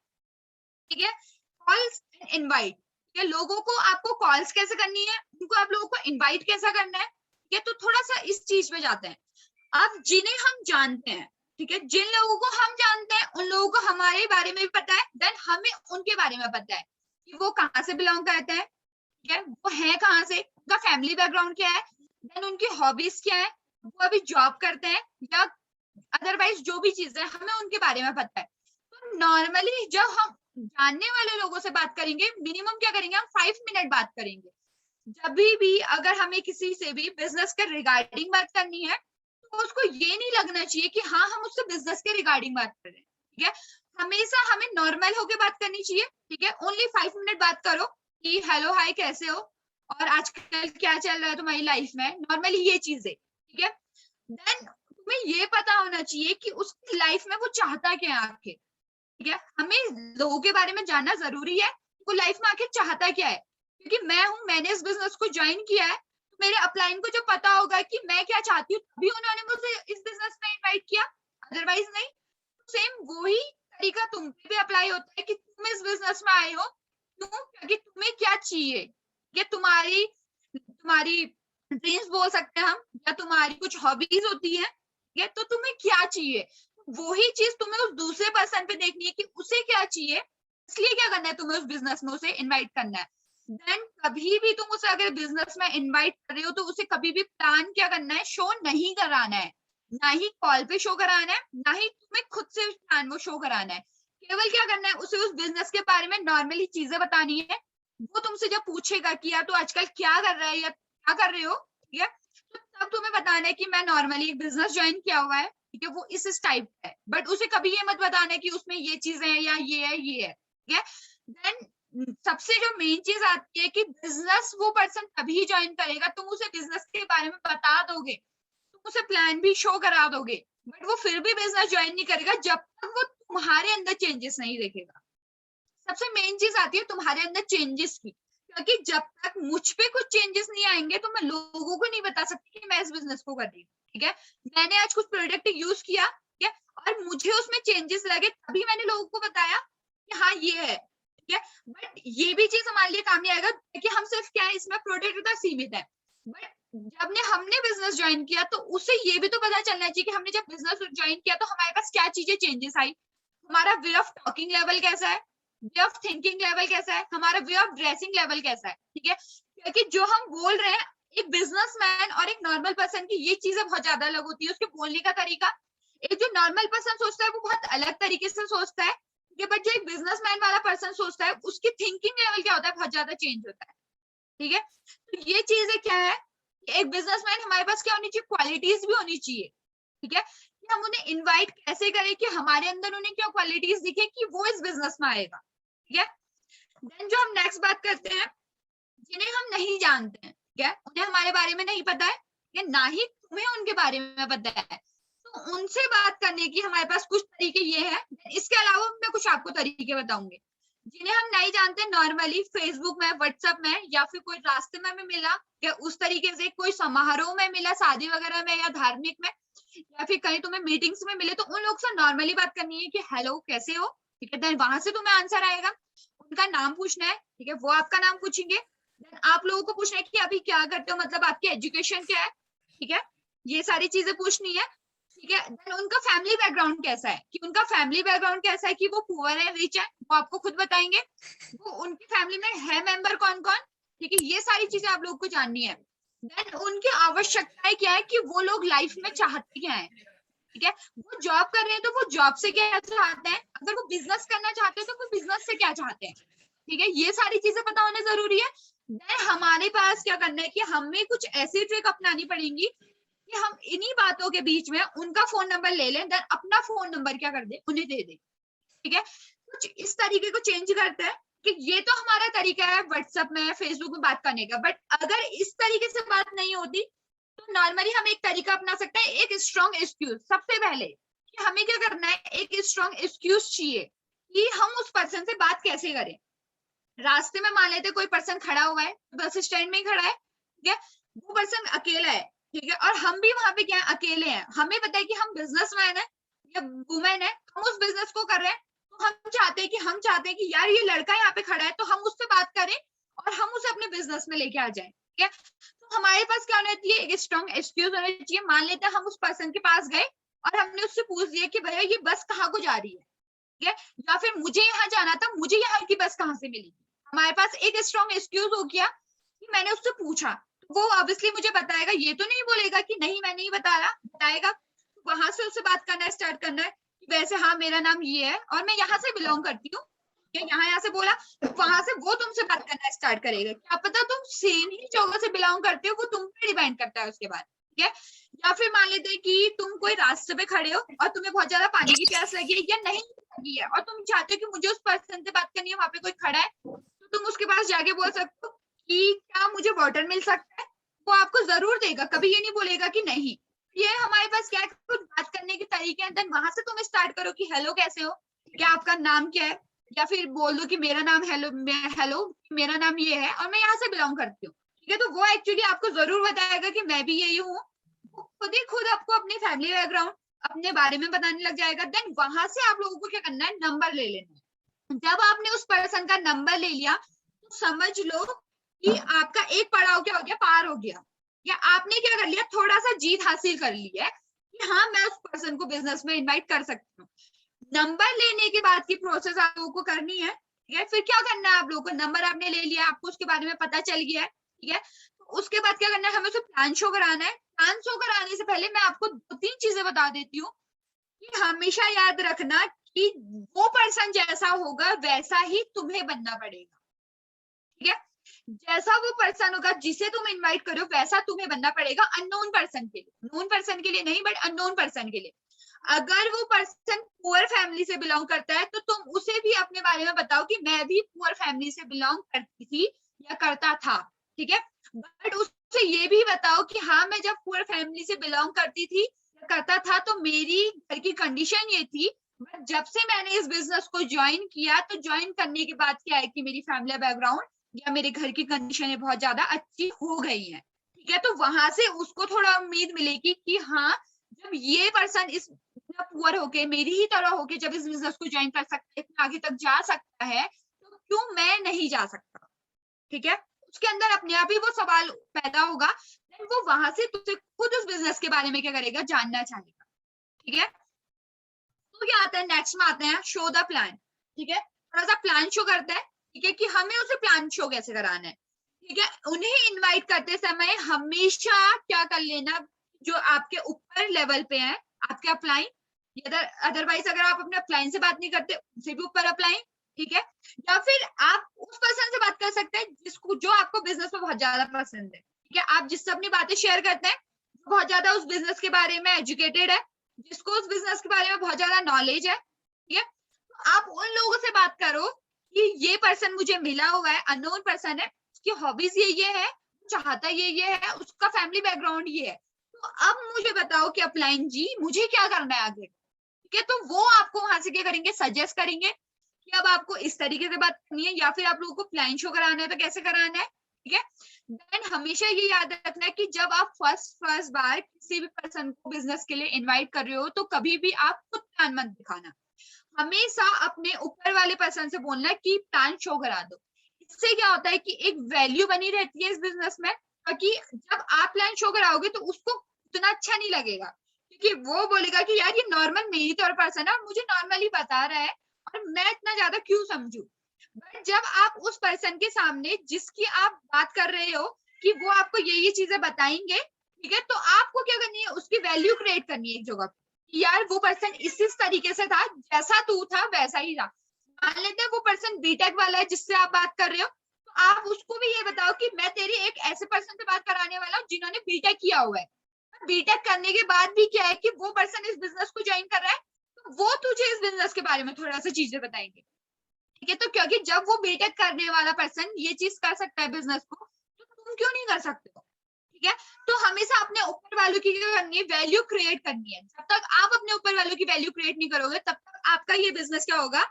ठीक है, कॉल्स एंड इनवाइट। ठीक है, लोगों को आपको कॉल्स कैसे करनी है, उनको आप लोगों को इनवाइट कैसा करना है। ठीक है, तो थोड़ा सा इस चीज पे जाते हैं। अब जिन्हें हम जानते हैं, ठीक है, जिन लोगों को हम जानते हैं उन लोगों को हमारे बारे में भी पता है, देन हमें उनके बारे में पता है कि वो कहाँ से बिलोंग करते हैं, ठीक है, वो है कहाँ से, उनका फैमिली बैकग्राउंड क्या है, देन उनकी हॉबीज क्या है, वो अभी जॉब करते हैं या अदरवाइज जो भी चीजें हमें उनके बारे में पता है। तो नॉर्मली जब हम जानने वाले लोगों से बात करेंगे, मिनिमम क्या करेंगे, हम 5 मिनट बात करेंगे। जब भी अगर हमें किसी से भी बिजनेस के रिगार्डिंग बात करनी है तो उसको ये नहीं लगना चाहिए कि हाँ हम उससे बिजनेस के रिगार्डिंग बात कर रहे हैं। ठीक है, हमेशा हमें नॉर्मल होके बात करनी चाहिए। ठीक है, ओनली 5 मिनट बात करो कि हेलो हाय कैसे हो और आजकल क्या चल रहा है तुम्हारी लाइफ में, नॉर्मली ये चीजें। ठीक है, देन तुम्हें ये पता होना चाहिए कि उसकी लाइफ में वो चाहता क्या है आखिर। ठीक है, हमें लोगों के बारे में जानना जरूरी है, वो लाइफ में आखिर चाहता क्या है। क्योंकि मैं हूं, मैंने इस बिजनेस को ज्वाइन किया है, तो मेरे अपलाइन को जो पता होगा कि मैं क्या चाहती हूँ, तभी उन्होंने मुझे इस बिजनेस में इनवाइट किया, अदरवाइज नहीं। सेम वही तरीका तुम पे भी अप्लाई होता है कि तुम इस बिजनेस में आए हो क्यों, क्योंकि तुम्हें क्या चाहिए, ये तुम्हारी तुम्हारी ड्रीम्स बोल सकते हैं हम, या तुम्हारी कुछ हॉबीज होती है, ये तो तुम्हें क्या चाहिए, वही चीज तुम्हें उस दूसरे पर्सन पे देखनी है कि उसे क्या चाहिए, इसलिए क्या करना है, तुम्हें उस बिजनेस में उसे इनवाइट करना है। देन कभी भी तुम उसे अगर बिजनेस में इनवाइट कर रहे हो तो उसे कभी भी प्लान क्या करना है, शो नहीं कराना है, ना ही कॉल पे शो कराना है, ना ही तुम्हें खुद से प्लान वो शो कराना है। केवल क्या करना है, उसे उस बिजनेस के बारे में नॉर्मली चीजें बतानी है। वो तुमसे जब पूछेगा कि यार तू आजकल क्या कर रहा है या क्या कर रहे हो, ठीक है, तो तब तुम्हें बताना है कि मैं नॉर्मली एक बिजनेस ज्वाइन किया हुआ है, ठीक है, वो इस टाइप का है। बट उसे कभी ये मत बताना है कि उसमें ये चीजें हैं या ये है ये है। ठीक है, देन सबसे जो मेन चीज आती है कि बिजनेस वो पर्सन तभी ज्वाइन करेगा, तुम उसे बिजनेस के बारे में बता दोगे, तुम उसे प्लान भी शो करा दोगे, बट वो फिर भी बिजनेस ज्वाइन नहीं करेगा जब तक वो तुम्हारे अंदर चेंजेस नहीं देखेगा। सबसे मेन चीज आती है तुम्हारे अंदर चेंजेस की, क्योंकि जब तक मुझ पे कुछ चेंजेस नहीं आएंगे तो मैं लोगों को नहीं बता सकती कि मैं इस बिजनेस को कर रही हूँ। ठीक है, मैंने आज कुछ प्रोडक्ट यूज किया, ठीक है, और मुझे उसमें चेंजेस लगे, तभी मैंने लोगों को बताया कि हाँ ये है। ठीक है, बट ये भी चीज हमारे लिए काम नहीं आएगा कि हम सिर्फ क्या है, इसमें प्रोडक्ट तक सीमित है। बट जब हमने बिजनेस ज्वाइन किया तो उसे ये भी तो पता चलना चाहिए कि हमने जब बिजनेस ज्वाइन किया तो हमारे पास क्या चीजें चेंजेस आई, हमारा वे ऑफ टॉकिंग लेवल कैसा है, वे ऑफ थिंकिंग लेवल कैसा है, हमारा वे ऑफ ड्रेसिंग लेवल कैसा है। ठीक है, क्योंकि जो हम बोल रहे हैं, एक बिजनेसमैन और एक नॉर्मल पर्सन की ये चीजें बहुत ज्यादा अलग होती है, उसके बोलने का तरीका। एक जो नॉर्मल पर्सन सोचता है वो बहुत अलग तरीके से सोचता है, ठीक है, बट जो एक बिजनेसमैन वाला पर्सन सोचता है उसकी थिंकिंग लेवल क्या होता है, बहुत ज्यादा चेंज होता है। ठीक है, तो ये चीजें क्या है, एक बिजनेसमैन हमारे पास क्या होनी चाहिए, क्वालिटीज भी होनी चाहिए। ठीक है, कि हम उन्हें इनवाइट कैसे करें कि हमारे अंदर उन्हें क्या क्वालिटीज दिखे कि वो इस बिजनेस में आएगा। ठीक है, देन जो हम नेक्स्ट बात करते हैं, जिन्हें हम नहीं जानते हैं, ठीक है, उन्हें हमारे बारे में नहीं पता है, या ना ही तुम्हें उनके बारे में पता है, तो उनसे बात करने की हमारे पास कुछ तरीके ये हैं। इसके अलावा मैं कुछ आपको तरीके बताऊंगी। जिन्हें हम नहीं जानते, नॉर्मली फेसबुक में, व्हाट्सएप में, या फिर कोई रास्ते में मिला, या उस तरीके से कोई समारोह में मिला, शादी वगैरह में या धार्मिक में, या फिर कहीं तुम्हें मीटिंग्स में मिले तो उन लोग से नॉर्मली बात करनी है कि हेलो कैसे हो, ठीक है। देन वहां से तुम्हें आंसर आएगा, उनका नाम पूछना है, ठीक है, वो आपका नाम पूछेंगे। देन आप लोगों को पूछना है कि अभी क्या करते हो, मतलब आपकी एजुकेशन क्या है, ठीक है, ये सारी चीजें पूछनी है, ठीक है। देन उनका फैमिली बैकग्राउंड कैसा है, कि उनका फैमिली बैकग्राउंड कैसा है, कि वो पुअर है रिच है, वो आपको खुद बताएंगे। वो उनकी फैमिली में है मेंबर कौन कौन, ठीक है, ये सारी चीजें आप लोग को जाननी है। देन उनकी आवश्यकताएं क्या है, कि वो लोग लाइफ में चाहते क्या है, ठीक है। वो जॉब कर रहे हैं तो वो जॉब से क्या चाहते हैं, अगर वो बिजनेस करना चाहते हैं तो वो बिजनेस से क्या चाहते हैं, ठीक है, ये सारी चीजें पता होना जरूरी है। देन हमारे पास क्या करना है, कि हमें कुछ ऐसी ट्रिक अपनानी पड़ेगी कि हम इन्हीं बातों के बीच में उनका फोन नंबर ले लें, देन अपना फोन नंबर क्या कर दे, उन्हें दे दे, ठीक है। कुछ इस तरीके को चेंज करते हैं कि ये तो हमारा तरीका है व्हाट्सएप में फेसबुक में बात करने का, बट अगर इस तरीके से बात नहीं होती तो नॉर्मली हम एक तरीका अपना सकते हैं, एक स्ट्रॉन्ग एक्सक्यूज। सबसे पहले कि हमें क्या करना है, एक स्ट्रॉन्ग एक्सक्यूज चाहिए कि हम उस पर्सन से बात कैसे करें। रास्ते में मान लेते कोई पर्सन खड़ा हुआ है, बस स्टैंड में ही खड़ा है, ठीक है, वो पर्सन अकेला है, ठीक है, और हम भी वहां पे क्या है, अकेले हैं। हमें पता है कि हम बिजनेसमैन है या वुमेन है, हम उस बिजनेस को कर रहे हैं, तो हम चाहते हैं कि यार ये लड़का यहाँ पे खड़ा है तो हम उससे बात करें और हम उसे अपने बिजनेस में लेके आ जाएं, ठीक है। तो हमारे पास क्या होना चाहिए, एक स्ट्रॉन्ग एक्सक्यूज होना चाहिए। मान लेते हैं हम उस पर्सन के पास गए और हमने उससे पूछ दिया कि भैया ये बस कहाँ को जा रही है, ठीक है, या फिर मुझे यहाँ जाना था, मुझे यहाँ की बस कहाँ से मिली। हमारे पास एक स्ट्रॉन्ग एक्सक्यूज हो गया कि मैंने उससे पूछा, तो वो ऑब्वियसली मुझे बताएगा, ये तो नहीं बोलेगा कि नहीं मैं नहीं बताया, बताएगा। वहां से उससे बात करना स्टार्ट करना है कि वैसे हाँ मेरा नाम ये है और मैं यहाँ से बिलोंग करती हूँ, या यहाँ से बोला, तो वहां से वो तुमसे बात करना स्टार्ट करेगा। क्या पता तुम सेम ही जगह से बिलोंग करते हो, वो तुम पे डिपेंड करता है उसके बाद, ठीक है। या फिर मान लेते हैं कि तुम कोई रास्ते पे खड़े हो और तुम्हें बहुत ज्यादा पानी की प्यास लगी है या नहीं लगी है, और तुम चाहते हो कि मुझे उस पर्सन से बात करनी है, वहां पे कोई खड़ा है, तो तुम उसके पास जाके बोल सकते हो कि क्या मुझे वाटर मिल सकता है। वो आपको जरूर देगा, कभी ये नहीं बोलेगा कि नहीं। ये हमारे पास क्या है, कुछ बात करने के तरीके हैं। देन वहां से तुम स्टार्ट करो कि हेलो कैसे हो, क्या आपका नाम क्या है, या फिर बोल दो कि मेरा नाम हेलो मेरा नाम ये है और मैं यहाँ से बिलोंग करती हूँ, ठीक है। तो वो एक्चुअली आपको जरूर बताएगा कि मैं भी यही हूँ। खुद ही खुद आपको अपनी फैमिली बैकग्राउंड अपने बारे में बताने लग जाएगा। देन वहां से आप लोगों को क्या करना है, नंबर ले लेना है। जब आपने उस पर्सन का नंबर ले लिया तो समझ लो कि आपका एक पड़ाव क्या हो गया, पार हो गया, या आपने क्या कर लिया, थोड़ा सा जीत हासिल कर ली है कि हाँ मैं उस पर्सन को बिजनेस में इनवाइट कर सकती हूँ। नंबर लेने के बाद की प्रोसेस आप लोगों को करनी है, ठीक है। फिर क्या करना है, आप लोगों को नंबर आपने ले लिया, आपको उसके बारे में पता चल गया है, ठीक है। तो उसके बाद क्या करना है, हमें उसे प्लान शो कराना है। प्लान शो कराने से पहले मैं आपको 2-3 चीजें बता देती हूँ कि हमेशा याद रखना कि वो पर्सन जैसा होगा वैसा ही तुम्हें बनना पड़ेगा, ठीक है। जैसा वो पर्सन होगा जिसे तुम इनवाइट करो वैसा तुम्हें बनना पड़ेगा, अननोन पर्सन के लिए, नोन पर्सन के लिए नहीं, बट अननोन पर्सन के लिए। अगर वो पर्सन पुअर फैमिली से बिलोंग करता है तो तुम उसे भी अपने बारे में बताओ कि मैं भी पुअर फैमिली से बिलोंग करती थी या करता था, ठीक है। बट उससे ये भी बताओ कि हाँ मैं जब पुअर फैमिली से बिलोंग करती थी या करता था तो मेरी घर की कंडीशन ये थी, बट जब से मैंने इस बिजनेस को ज्वाइन किया तो ज्वाइन करने के बाद क्या है कि मेरी फैमिली बैकग्राउंड या मेरे घर की कंडीशन बहुत ज्यादा अच्छी हो गई है, ठीक है। तो वहां से उसको थोड़ा उम्मीद मिलेगी कि हाँ जब ये पर्सन इस पुअर होके मेरी ही तरह होके जब इस बिजनेस को ज्वाइन कर सकता है, इतना आगे तक जा सकता है, तो क्यों मैं नहीं जा सकता, ठीक है। उसके अंदर अपने आप ही वो सवाल पैदा होगा। देन वो वहां से तुझसे खुद उस बिजनेस के बारे में क्या करेगा, जानना चाहेगा, ठीक है। तो क्या आता है, नेक्स्ट में आते हैं शो द प्लान, ठीक है। थोड़ा सा प्लान शो करता है, ठीक है, कि हमें उसे प्लान शो कैसे कराना है, ठीक है। उन्हें इनवाइट करते समय हमेशा क्या कर लेना, जो आपके ऊपर लेवल पे है आपके अपलाइन, अदरवाइज अगर आप अपने अपलाइन से बात नहीं करते उनसे भी ऊपर अपलाइन, ठीक है। या फिर आप उस पर्सन से बात कर सकते हैं जिसको जो आपको बिजनेस में बहुत ज्यादा पसंद है, ठीक है। आप जिससे अपनी बातें शेयर करते हैं जो बहुत ज्यादा उस बिजनेस के बारे में एजुकेटेड है, जिसको उस बिजनेस के बारे में बहुत ज्यादा नॉलेज है, ठीक है। तो आप उन लोगों से बात करो कि ये पर्सन मुझे मिला हुआ है, अननोन पर्सन है, उसकी हॉबीज ये है, चाहता ये है, उसका फैमिली बैकग्राउंड ये है। तो अब मुझे बताओ कि अपलाइन जी मुझे क्या करना है आगे, ठीक है। तो वो आपको वहां से क्या करेंगे, सजेस्ट करेंगे कि अब आपको इस तरीके से बात करनी है, या फिर आप लोगों को प्लान शो कराना है तो कैसे कराना है, ठीक है। देन हमेशा ये याद रखना है कि जब आप फर्स्ट बार किसी भी पर्सन को बिजनेस के लिए इनवाइट कर रहे हो तो कभी भी आप खुद प्लान मत दिखाना। हमेशा अपने ऊपर वाले पर्सन से बोलना कि प्लान शो करा दो। इससे क्या होता है कि एक वैल्यू बनी रहती है इस बिजनेस में, ताकि जब आप प्लान शो कराओगे तो उसको उतना अच्छा नहीं लगेगा, क्योंकि वो बोलेगा कि यार ये नॉर्मल मेरी तौर पर्सन है और मुझे नॉर्मली बता रहा है और मैं इतना ज्यादा क्यों समझू। बट जब आप उस पर्सन के सामने जिसकी आप बात कर रहे हो कि वो आपको ये चीजें बताएंगे, ठीक है, तो आपको क्या करनी है, उसकी वैल्यू क्रिएट करनी है एक जगह पे। यार वो पर्सन इस तरीके से था, जैसा तू था वैसा ही था। मान लेते हैं वो पर्सन बीटेक वाला है जिससे आप बात कर रहे हो, तो आप उसको भी ये बताओ कि मैं तेरी एक ऐसे पर्सन से बात कराने वाला हूँ जिन्होंने बीटेक किया हुआ है। बीटेक करने के बाद भी क्या है कि वो पर्सन इस बिजनेस को ज्वाइन कर रहा है, तो वो तुझे इस बिजनेस के बारे में थोड़ा सा चीजें बताएंगे, ठीक है। तो क्योंकि जब वो बीटेक करने वाला पर्सन ये चीज कर सकता है बिजनेस को, तो तुम क्यों नहीं कर सकते हो, ठीक है। तो हमेशा अपने ऊपर वालों की क्या करनी है, वैल्यू क्रिएट करनी है। जब तक आप अपने ऊपर वालों की वैल्यू क्रिएट नहीं करोगे तब तक आपका ये बिजनेस क्या होगा,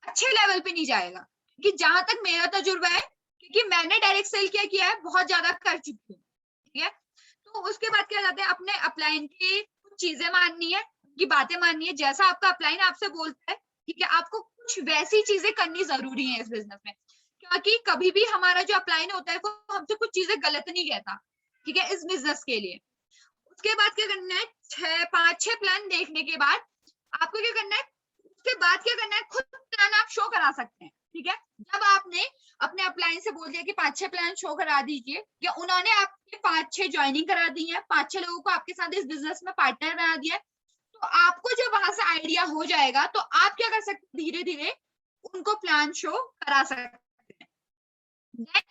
अच्छे लेवल पे नहीं जाएगा। क्योंकि जहां तक मेरा तजुर्बा है, क्योंकि मैंने डायरेक्ट सेल क्या किया है, बहुत ज्यादा कर चुकी हूँ, ठीक है। तो उसके बाद क्या जाते हैं, अपने अपलाइन की कुछ चीजें माननी है, उनकी बातें माननी है। जैसा आपका अपलाइन आपसे बोलता है, ठीक है, आपको कुछ वैसी चीजें करनी जरूरी है इस बिजनेस में, क्योंकि कभी भी हमारा जो अपलाइन होता है वो हमसे कुछ चीजें गलत नहीं कहता, ठीक है, इस बिजनेस के लिए। उसके बाद क्या करना है, 5-6 प्लान देखने के बाद आपको क्या करना है, उसके बाद क्या करना है, खुद प्लान आप शो करा सकते हैं, ठीक है। जब आपने अपने अपलाइन से बोल दिया कि 5-6 प्लान शो करा दीजिए, या उन्होंने आपके 5-6 ज्वाइनिंग करा दी है, 5-6 लोगों को आपके साथ इस बिजनेस में पार्टनर बना दिया है, तो आपको जब वहां से आइडिया हो जाएगा तो आप क्या कर सकते हैं, धीरे धीरे उनको प्लान शो करा सकते हैं।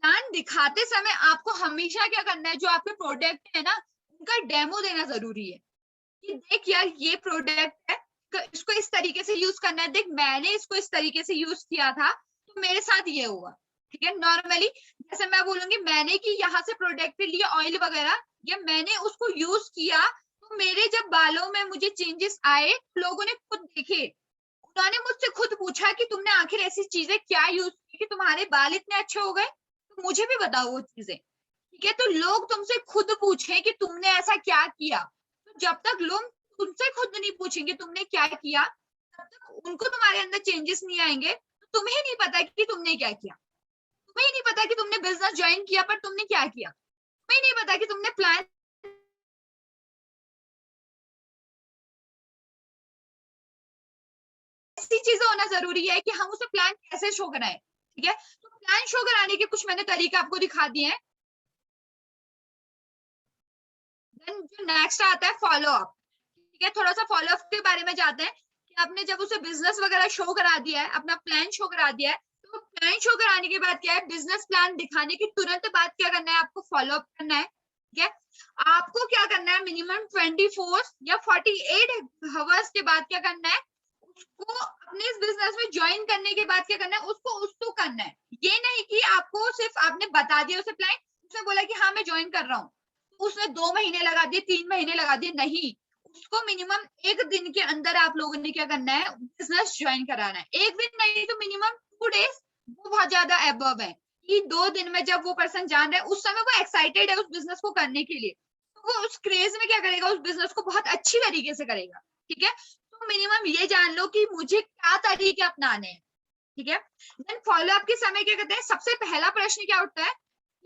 प्लान दिखाते समय आपको हमेशा क्या करना है, जो आपके प्रोडक्ट है ना उनका डेमो देना जरूरी है कि देख यार ये प्रोडक्ट है, इसको इस तरीके से यूज करना है, देख मैंने इसको इस तरीके से यूज किया था तो मेरे साथ ये हुआ, ठीक है। नॉर्मली जैसे मैं बोलूंगी मैंने कि यहाँ से प्रोडक्ट लिया ऑयल वगैरह, या मैंने उसको यूज किया तो मेरे जब बालों में मुझे चेंजेस आए, लोगों ने खुद देखे, उन्होंने मुझसे खुद पूछा कि तुमने आखिर ऐसी चीजें क्या यूज की कि तुम्हारे बाल इतने अच्छे हो गए, तो मुझे भी बताओ वो चीजें, ठीक है। तो लोग तुमसे खुद पूछे कि तुमने ऐसा क्या किया, तो जब तक लोग तुमसे खुद नहीं पूछेंगे तुमने क्या किया, तब तक उनको तुम्हारे अंदर चेंजेस नहीं आएंगे। तो तुम्हें नहीं पता कि तुमने क्या किया, तुम्हें नहीं पता कि तुमने बिजनेस ज्वाइन किया पर तुमने क्या किया, तुम्हें नहीं पता कि तुमने प्लान। ऐसी चीजें होना जरूरी है कि हम उसे प्लान कैसे शो कराएं, ठीक है। तो प्लान शो कराने के कुछ मैंने तरीके आपको दिखा दिए हैं। देन जो नेक्स्ट आता है फॉलो अप, ठीक है। थोड़ा सा फॉलो अप के बारे में जाते हैं कि आपने जब उसे बिजनेस वगैरह शो करा दिया है, अपना प्लान शो करा दिया है, तो प्लान शो कराने के बाद क्या है, बिजनेस प्लान दिखाने के तुरंत बाद क्या करना है, आपको फॉलो अप करना है, ठीक है। आपको क्या करना है, मिनिमम 24 या 48 आवर्स के बाद क्या करना है, उसको अपने इस बिजनेस में ज्वाइन करने के बाद क्या करना है, उसको करना है। ये नहीं कि आपको सिर्फ आपने बता दिया उसे प्लान, उसने बोला कि हाँ मैं ज्वाइन कर रहा हूँ, उसने 2 महीने लगा दिए, 3 महीने लगा दिए, नहीं। उसको मिनिमम 1 दिन के अंदर आप लोगों ने क्या करना है, बिजनेस ज्वाइन कराना है। 1 दिन नहीं तो मिनिमम 2 डेज, वो बहुत ज्यादा एबव है कि 2 दिन में जब वो पर्सन जान रहा है, उस समय वो एक्साइटेड है उस बिजनेस को करने के लिए, तो वो उस क्रेज में क्या करेगा, उस बिजनेस को बहुत अच्छी तरीके से करेगा, ठीक है। तो मिनिमम ये जान लो कि मुझे क्या तरीके अपनाने हैं, ठीक है। देन फॉलो अप के समय क्या करते हैं, सबसे पहला प्रश्न क्या उठता है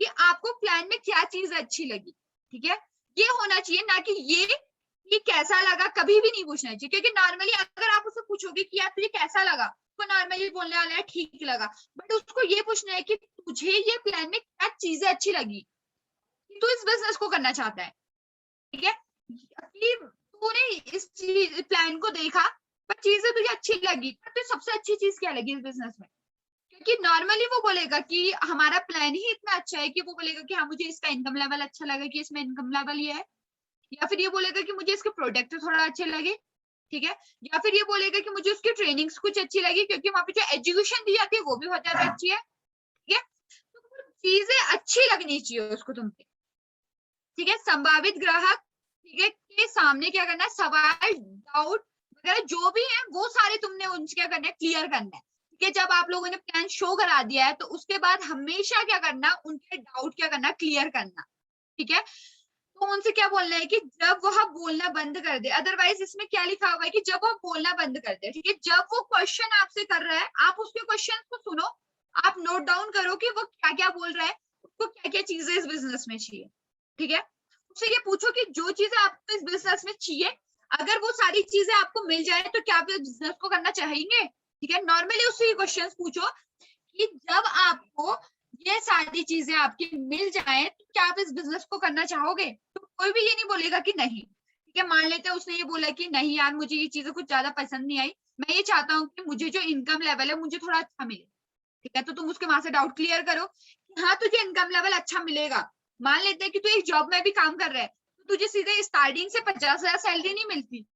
कि आपको प्लान में क्या चीज अच्छी लगी, ठीक है। ये होना चाहिए, ना कि ये कैसा लगा, कभी भी नहीं पूछना चाहिए, क्योंकि नॉर्मली अगर आप उससे पूछोगे कि यार तुझे कैसा लगा, तो नॉर्मली बोलने वाला है ठीक लगा। बट उसको ये पूछना है कि तुझे ये प्लान में क्या चीजें अच्छी लगी, तू इस बिजनेस को करना चाहता है, ठीक है। कि तूने इस प्लान को देखा पर चीजें तुझे अच्छी लगी, पर तुझे सबसे अच्छी चीज क्या लगी इस बिजनेस में, क्योंकि नॉर्मली वो बोलेगा कि हमारा प्लान ही इतना अच्छा है कि वो बोलेगा कि हाँ मुझे इसका इनकम लेवल अच्छा लगा कि इसमें इनकम लेवल ये है, या फिर ये बोलेगा कि मुझे इसके प्रोडक्ट थोड़ा अच्छे लगे, ठीक है। या फिर ये बोलेगा कि मुझे उसकी ट्रेनिंग्स कुछ अच्छी लगी क्योंकि वहां पे जो एजुकेशन दी जाती है वो भी बहुत ज्यादा अच्छी है, ठीक है। तो चीजें अच्छी लगनी चाहिए उसको तुमसे, ठीक है। संभावित ग्राहक, ठीक है, के सामने क्या करना है, सवाल डाउट वगैरह जो भी है वो सारे तुमने उनसे क्या करना है, क्लियर करना है, ठीक ठीक है, जब आप लोगों ने प्लान शो करा दिया है तो उसके बाद हमेशा क्या करना, उनके डाउट क्या करना, क्लियर करना। ठीक है, तो उनसे क्या बोलना है कि जब वह बोलना बंद कर दे, अदरवाइज इसमें क्या लिखा हुआ है कि जब वह बोलना बंद कर दे, ठीक है, जब वो क्वेश्चन आपसे कर रहा है आप उसके क्वेश्चन को सुनो, आप नोट डाउन करो कि वो क्या क्या बोल रहा है, उसको क्या क्या चीजें इस बिजनेस में चाहिए। ठीक है, उससे ये पूछो कि जो चीजें आपको इस बिजनेस में चाहिए, अगर वो सारी चीजें आपको मिल जाए तो क्या आप इस बिजनेस को करना चाहेंगे। ठीक है, नॉर्मली उससे ये क्वेश्चन पूछो कि जब आपको ये सारी चीजें आपकी मिल जाए तो क्या आप इस बिजनेस को करना चाहोगे। तो कोई भी ये नहीं बोलेगा कि नहीं। ठीक है, मान लेते हैं उसने ये बोला कि नहीं यार मुझे ये चीजें कुछ ज्यादा पसंद नहीं आई, मैं ये चाहता हूँ कि मुझे जो इनकम लेवल है मुझे थोड़ा अच्छा मिले। ठीक है, तो तुम उसके वहां से डाउट क्लियर करो कि हाँ तुझे इनकम लेवल अच्छा मिलेगा। मान लेते हैं कि तू एक जॉब में भी काम कर रहा है, तो तुझे सीधे स्टार्टिंग से 50,000 सैलरी नहीं मिलती।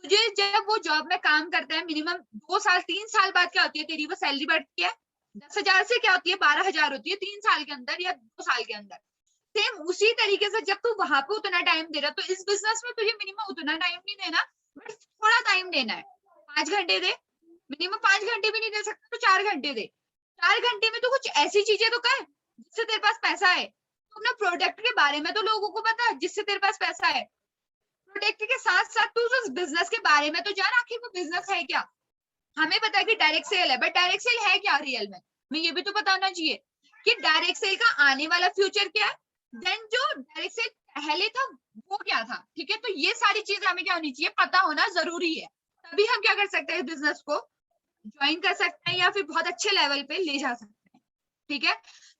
तुझे जब वो जॉब में काम करता है मिनिमम 2 साल 3 साल बाद क्या होती है, तेरी वो सैलरी बढ़ती है 10,000 से क्या होती है 12,000 होती है 3 साल के अंदर या 2 साल के अंदर। सेम उसी तरीके से जब तू वहां पे उतना टाइम दे रहा तो इस बिजनेस में तुझे मिनिमम उतना टाइम नहीं देना, बट थोड़ा टाइम देना है। 5 घंटे दे, मिनिमम 5 घंटे भी नहीं दे सकता तो 4 घंटे दे। 4 घंटे में तो कुछ ऐसी चीजें तो कर जिससे तेरे पास पैसा है। तो अपना प्रोडक्ट के बारे में तो लोगों को पता है जिससे तेरे पास पैसा है। प्रोडक्ट के साथ साथ तू उस बिजनेस के बारे में तो जान आखिर वो बिजनेस है क्या। हमें पता है कि डायरेक्ट सेल है, बट डायरेक्ट सेल है क्या रियल में, हमें ये भी तो पता होना चाहिए कि डायरेक्ट सेल का आने वाला फ्यूचर क्या है, देन जो डायरेक्ट सेल पहले था वो क्या था। ठीक है, तो ये सारी चीजें हमें क्या होनी चाहिए, पता होना जरूरी है। तभी हम क्या कर सकते हैं, बिजनेस को ज्वाइन कर सकते हैं या फिर बहुत अच्छे लेवल पे ले जा सकते हैं। ठीक है,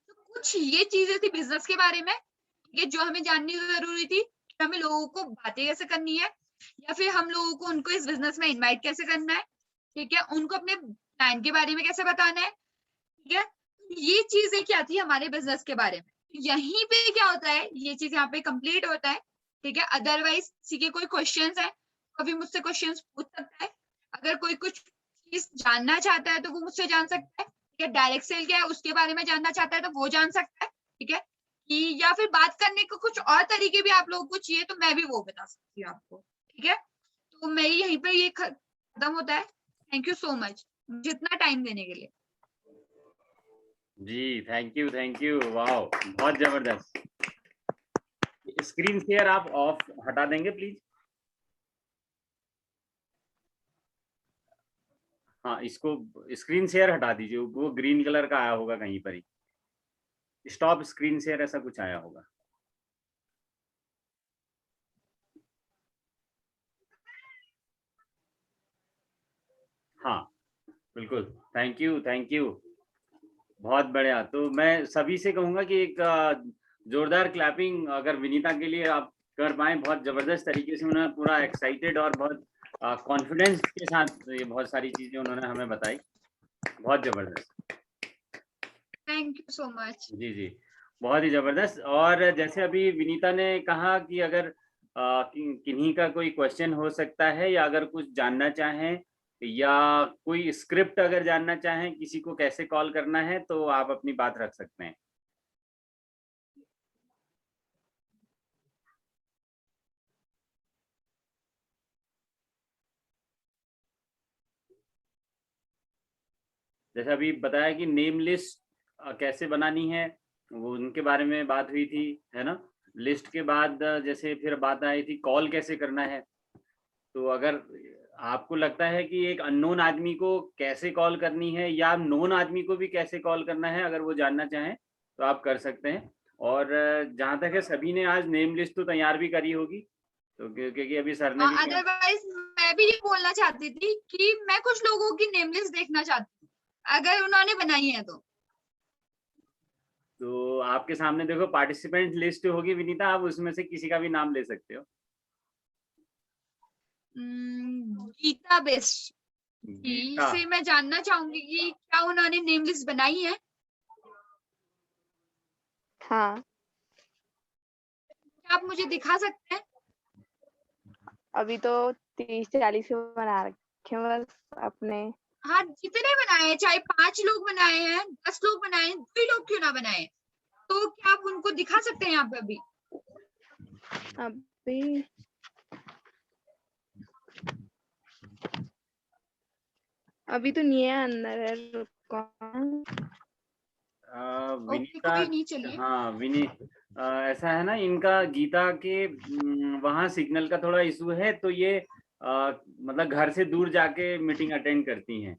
तो कुछ ये चीजें थी बिजनेस के बारे में, ठीक है, जो हमें जाननी जरूरी थी कि हमें लोगों को बातें कैसे करनी है या फिर हम लोगों को उनको इस बिजनेस में इनवाइट कैसे करना है। ठीक है, उनको अपने प्लान के बारे में कैसे बताना है। ठीक है, ये चीजें क्या थी हमारे बिजनेस के बारे में। यहीं पे क्या होता है, ये चीज यहाँ पे कंप्लीट होता है। ठीक है, अदरवाइज किसी के कोई क्वेश्चंस है कभी मुझसे क्वेश्चंस पूछ सकता है। अगर कोई कुछ चीज जानना चाहता है तो वो मुझसे जान सकता है। ठीक है, डायरेक्ट सेल क्या है उसके बारे में जानना चाहता है तो वो जान सकता है। ठीक है, कि या फिर बात करने को कुछ और तरीके भी आप लोगों को चाहिए तो मैं भी वो बता सकती हूँ आपको। ठीक है, तो मैं यहीं पे ये खत्म होता है। थैंक यू सो मच जितना टाइम देने के लिए। जी थैंक यू वाओ, बहुत जबरदस्त। स्क्रीन शेयर आप ऑफ हटा देंगे प्लीज। हाँ, इसको स्क्रीन शेयर हटा दीजिए, वो ग्रीन कलर का आया होगा कहीं पर ही, स्टॉप स्क्रीन शेयर ऐसा कुछ आया होगा। हाँ बिल्कुल, थैंक यू, बहुत बढ़िया। तो मैं सभी से कहूंगा कि एक जोरदार क्लैपिंग अगर विनीता के लिए आप कर पाए। बहुत जबरदस्त तरीके से उन्होंने पूरा एक्साइटेड और बहुत कॉन्फिडेंस के साथ ये बहुत सारी चीजें उन्होंने हमें बताई, बहुत जबरदस्त। Thank you so much. जी जी, बहुत ही जबरदस्त। और जैसे अभी विनीता ने कहा कि अगर किन्हीं का कोई क्वेश्चन हो सकता है या अगर कुछ जानना चाहें या कोई स्क्रिप्ट अगर जानना चाहें किसी को कैसे कॉल करना है तो आप अपनी बात रख सकते हैं। जैसे अभी बताया कि नेम लिस्ट कैसे बनानी है, वो उनके बारे में बात हुई थी, है ना। लिस्ट के बाद जैसे फिर बात आई थी कॉल कैसे करना है। तो अगर आपको लगता है कि एक अननोन आदमी को कैसे कॉल करनी है या नोन आदमी को भी कैसे कॉल करना है, अगर वो जानना चाहें तो आप कर सकते हैं। और जहाँ तक है सभी ने आज नेम लिस्ट तो तैयार भी करी होगी, तो क्योंकि अभी सर ने भी कहा। अदरवाइज मैं भी ये बोलना चाहती थी कि मैं कुछ लोगों की नेम लिस्ट देखना चाहती हूँ अगर उन्होंने बनाई है तो आपके सामने देखो पार्टिसिपेंट लिस्ट होगी विनीता, आप उसमें से किसी का भी नाम ले सकते हो। गीता बेस्ट जी गीता, से मैं जानना चाहूंगी कि क्या उन्होंने नेम लिस्ट बनाई है। हाँ, क्या आप मुझे दिखा सकते हैं। अभी तो 30-40 बना रखे हैं बस अपने। हाँ जितने बनाए हैं चाहे 5 लोग बनाए हैं 10 लोग बनाए हैं 2 लोग क्यों ना बनाए, तो क्या आप उनको दिखा सकते हैं यहाँ पे अभी। अभी अभी तो नहीं है, अंदर है, रुक कौन? ओके, विनीता। कोई नहीं, चलिए। हाँ ऐसा है ना, इनका गीता के वहाँ सिग्नल का थोड़ा इशू है, तो ये मतलब घर से दूर जाके मीटिंग अटेंड करती हैं।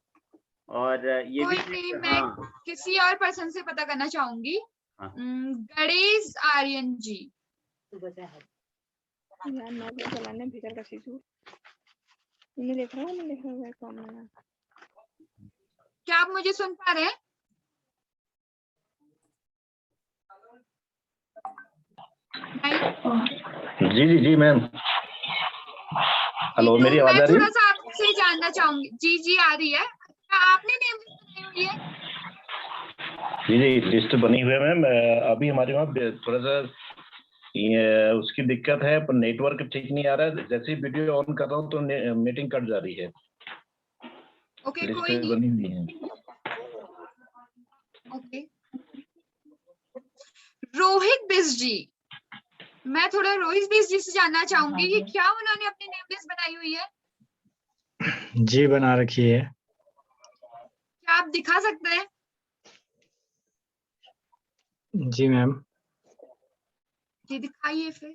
और ये भी कोई नहीं, मैं हाँ किसी और पर्सन से पता करना चाहूंगी। हाँ। गणेश आर्यन जी। यार नोट चलाने भीतर का शिशु नहीं देख रहा हूँ, मैं देख रहा हूँ कौन है। क्या आप मुझे सुन पा रहे हैं? नहीं? जी जी जी मैम। हेलो, तो मेरी आवाज मैं आ रही थोड़ा है? सा आपसे जानना चाहूंगी। जी जी, आ रही है। क्या आपने नेम लिस्ट बनाई हुई है? जी जी, लिस्ट बनी हुई है मैम। अभी हमारे वहाँ थोड़ा सा ये उसकी दिक्कत है, पर नेटवर्क ठीक नहीं आ रहा है। जैसे ही वीडियो ऑन कर रहा हूँ तो मीटिंग कट जा रही है। ओके, लिस्ट कोई नहीं। बनी हुई है। ओके। रोहित बिस जी, मैं थोड़ा रोहित बिस जी से जानना चाहूंगी कि क्या उन्होंने अपनी नेम लिस्ट बनाई हुई है? जी बना रखी है। क्या आप दिखा सकते हैं? जी मैम। जी दिखाइए फिर।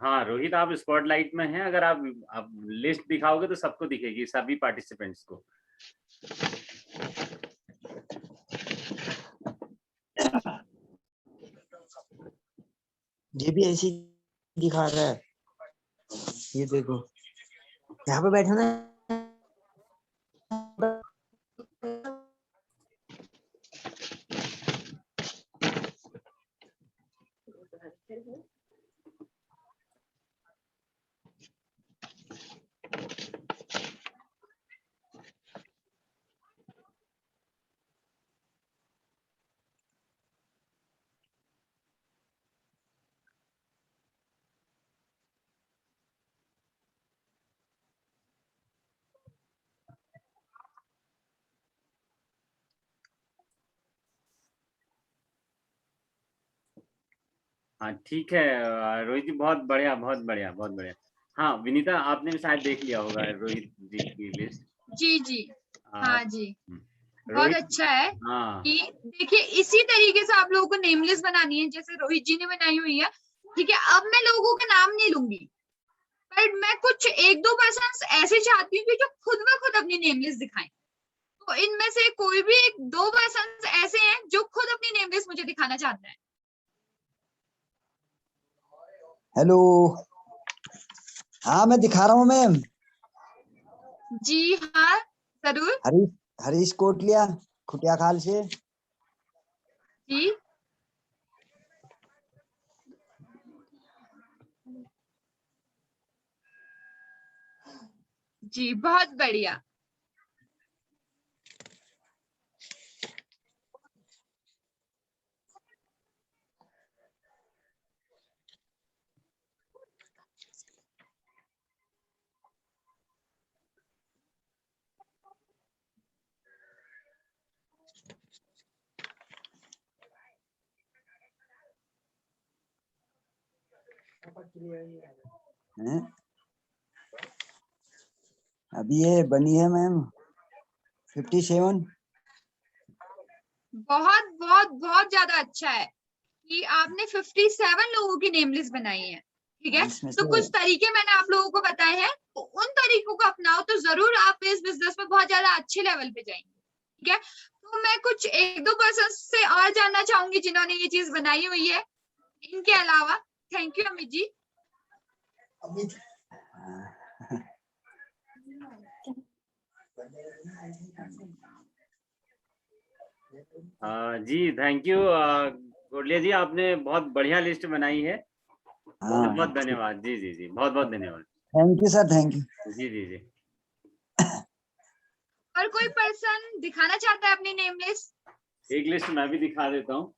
हाँ रोहित, आप स्पॉटलाइट में हैं। अगर आप लिस्ट दिखाओगे तो सबको दिखेगी, सभी पार्टिसिपेंट्स को। ये भी ऐसी दिखा रहा है। ये देखो, यहाँ पे बैठो ना। हाँ ठीक है रोहित जी, बहुत बढ़िया बहुत बढ़िया बहुत बढ़िया। हाँ विनीता, आपने भी शायद देख लिया होगा रोहित जी की लिस्ट। जी जी, हाँ जी, बहुत रोहित। अच्छा है हाँ कि देखिए इसी तरीके से आप लोगों को नेम लिस्ट बनानी है जैसे रोहित जी ने बनाई हुई है। ठीक है, अब मैं लोगों का नाम नहीं लूंगी, पर मैं कुछ एक दो पर्सन ऐसे चाहती हूँ कि जो खुद ब खुद अपनी नेम लिस्ट दिखाएं। तो इनमें से कोई भी एक दो पर्सन ऐसे हैं जो खुद अपनी नेम लिस्ट मुझे दिखाना चाहते हैं। हेलो, हाँ मैं दिखा रहा हूँ मैम। जी हाँ, जरूर। हरीश कोटलिया, खुटिया खाल से। जी जी, बहुत बढ़िया। हैं? अभी ये बनी है मैम 57। बहुत बहुत बहुत ज्यादा अच्छा है कि आपने 57 लोगों की नेम लिस्ट बनाई है। ठीक है, इसमें तो से कुछ तरीके मैंने आप लोगों को बताए हैं, तो उन तरीकों को अपनाओ तो जरूर आप इस बिजनेस में बहुत ज्यादा अच्छे लेवल पे जाएंगे। ठीक है, तो मैं कुछ एक दो पर्सन से और जानना चाहूंगी जिन्होंने ये चीज बनाई हुई है इनके अलावा। Thank you Amit ji. जी थैंक यू कोटलिया जी, आपने बहुत बढ़िया लिस्ट बनाई है। बहुत बहुत धन्यवाद। जी जी जी, बहुत बहुत धन्यवाद। Thank you sir, thank you. जी जी जी। और कोई पर्सन दिखाना चाहता है अपनी नेम लिस्ट? एक लिस्ट मैं भी दिखा देता हूँ,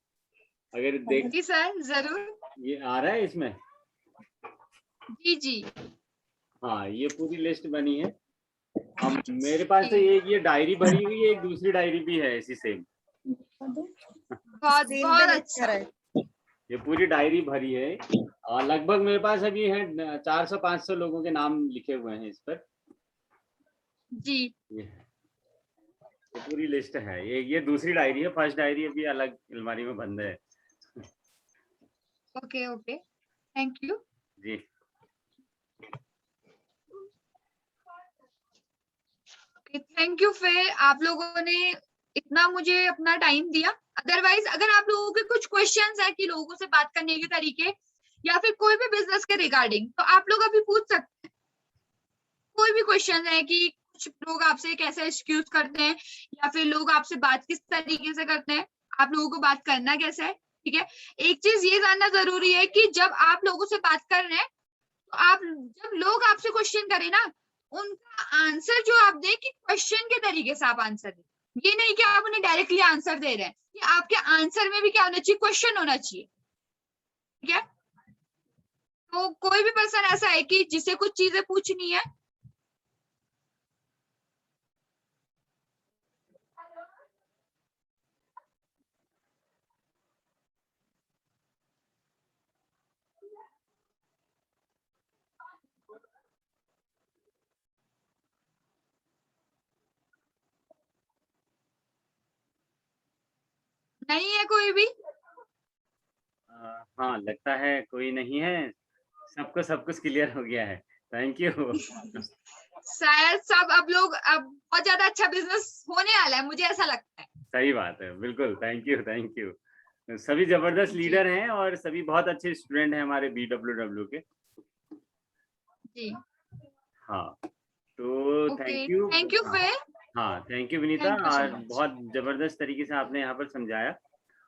अगर देख। जी सर, जरूर। ये आ रहा है इसमें? जी जी, हाँ, ये पूरी लिस्ट बनी है मेरे पास तो ये डायरी भरी हुई है, एक दूसरी डायरी भी है ऐसी सेम। बहुत बहुत अच्छा। ये पूरी डायरी भरी है और लगभग मेरे पास अभी है 400-500 लोगों के नाम लिखे हुए हैं इस पर जी। ये पूरी लिस्ट है। ये दूसरी डायरी है, फर्स्ट डायरी अभी अलग अलमारी में बंद है। ओके ओके, थैंक यू जी। Thank you. फिर आप लोगों ने इतना मुझे अपना टाइम दिया। अदरवाइज अगर आप लोगों के कुछ क्वेश्चंस है कि लोगों से बात करने के तरीके या फिर कोई भी बिजनेस के रिगार्डिंग, तो आप लोग अभी पूछ सकते हैं। कोई भी क्वेश्चन है कि कुछ लोग आपसे कैसे एक्सक्यूज करते हैं या फिर लोग आपसे बात किस तरीके से करते हैं, आप लोगों को बात करना कैसे है, ठीक है। एक चीज ये जानना जरूरी है कि जब आप लोगों से बात कर रहे हैं तो आप जब लोग आपसे क्वेश्चन करें ना, उनका आंसर जो आप दें कि क्वेश्चन के तरीके से आप आंसर दें। ये नहीं कि आप उन्हें डायरेक्टली आंसर दे रहे हैं, कि आपके आंसर में भी क्या होना चाहिए, क्वेश्चन होना चाहिए, ठीक है। तो कोई भी पर्सन ऐसा है कि जिसे कुछ चीजें पूछनी है, नहीं है कोई भी? हाँ लगता है कोई नहीं है, सबको सब कुछ क्लियर हो गया है। Thank you. शायद सब अब लोग अब बहुत ज्यादा अच्छा बिजनेस होने वाला है, मुझे ऐसा लगता है। सही बात है, बिल्कुल। Thank you thank you. सभी जबरदस्त जी। लीडर हैं और सभी बहुत अच्छे स्टूडेंट हैं हमारे BWW के। जी हाँ तो okay, thank you. Thank you फिर। हाँ thank you Vinita, thank you सो आज मच। बहुत जबरदस्त तरीके से आपने यहाँ पर समझाया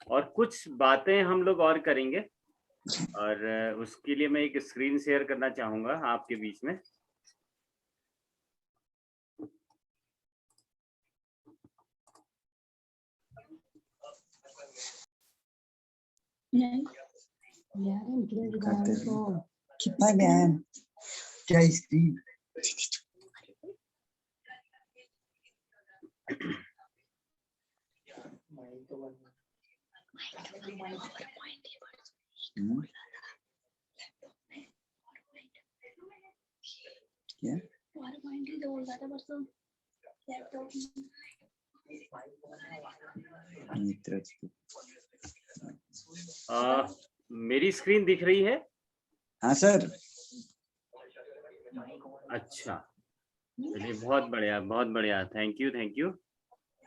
और कुछ बातें हम लोग और करेंगे और उसके लिए मैं एक स्क्रीन शेयर करना चाहूंगा आपके बीच में। कितना ज्ञान क्या स्क्रीन मेरी स्क्रीन दिख रही है? हाँ सर। अच्छा चलिए, बहुत बढ़िया बहुत बढ़िया, थैंक यू।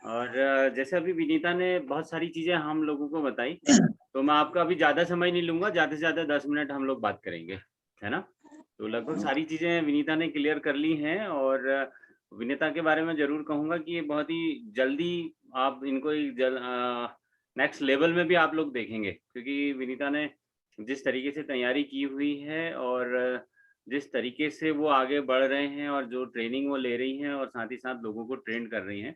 और जैसे अभी विनीता ने बहुत सारी चीजें हम लोगों को बताई, तो मैं आपका अभी ज्यादा समय नहीं लूंगा, ज्यादा से ज्यादा 10 मिनट हम लोग बात करेंगे, है ना। तो लगभग सारी चीजें विनीता ने क्लियर कर ली हैं और विनीता के बारे में जरूर कहूंगा कि ये बहुत ही जल्दी आप इनको नेक्स्ट लेवल में भी आप लोग देखेंगे, क्योंकि विनीता ने जिस तरीके से तैयारी की हुई है और जिस तरीके से वो आगे बढ़ रहे हैं और जो ट्रेनिंग वो ले रही हैं और साथ ही साथ लोगों को ट्रेन कर रही हैं,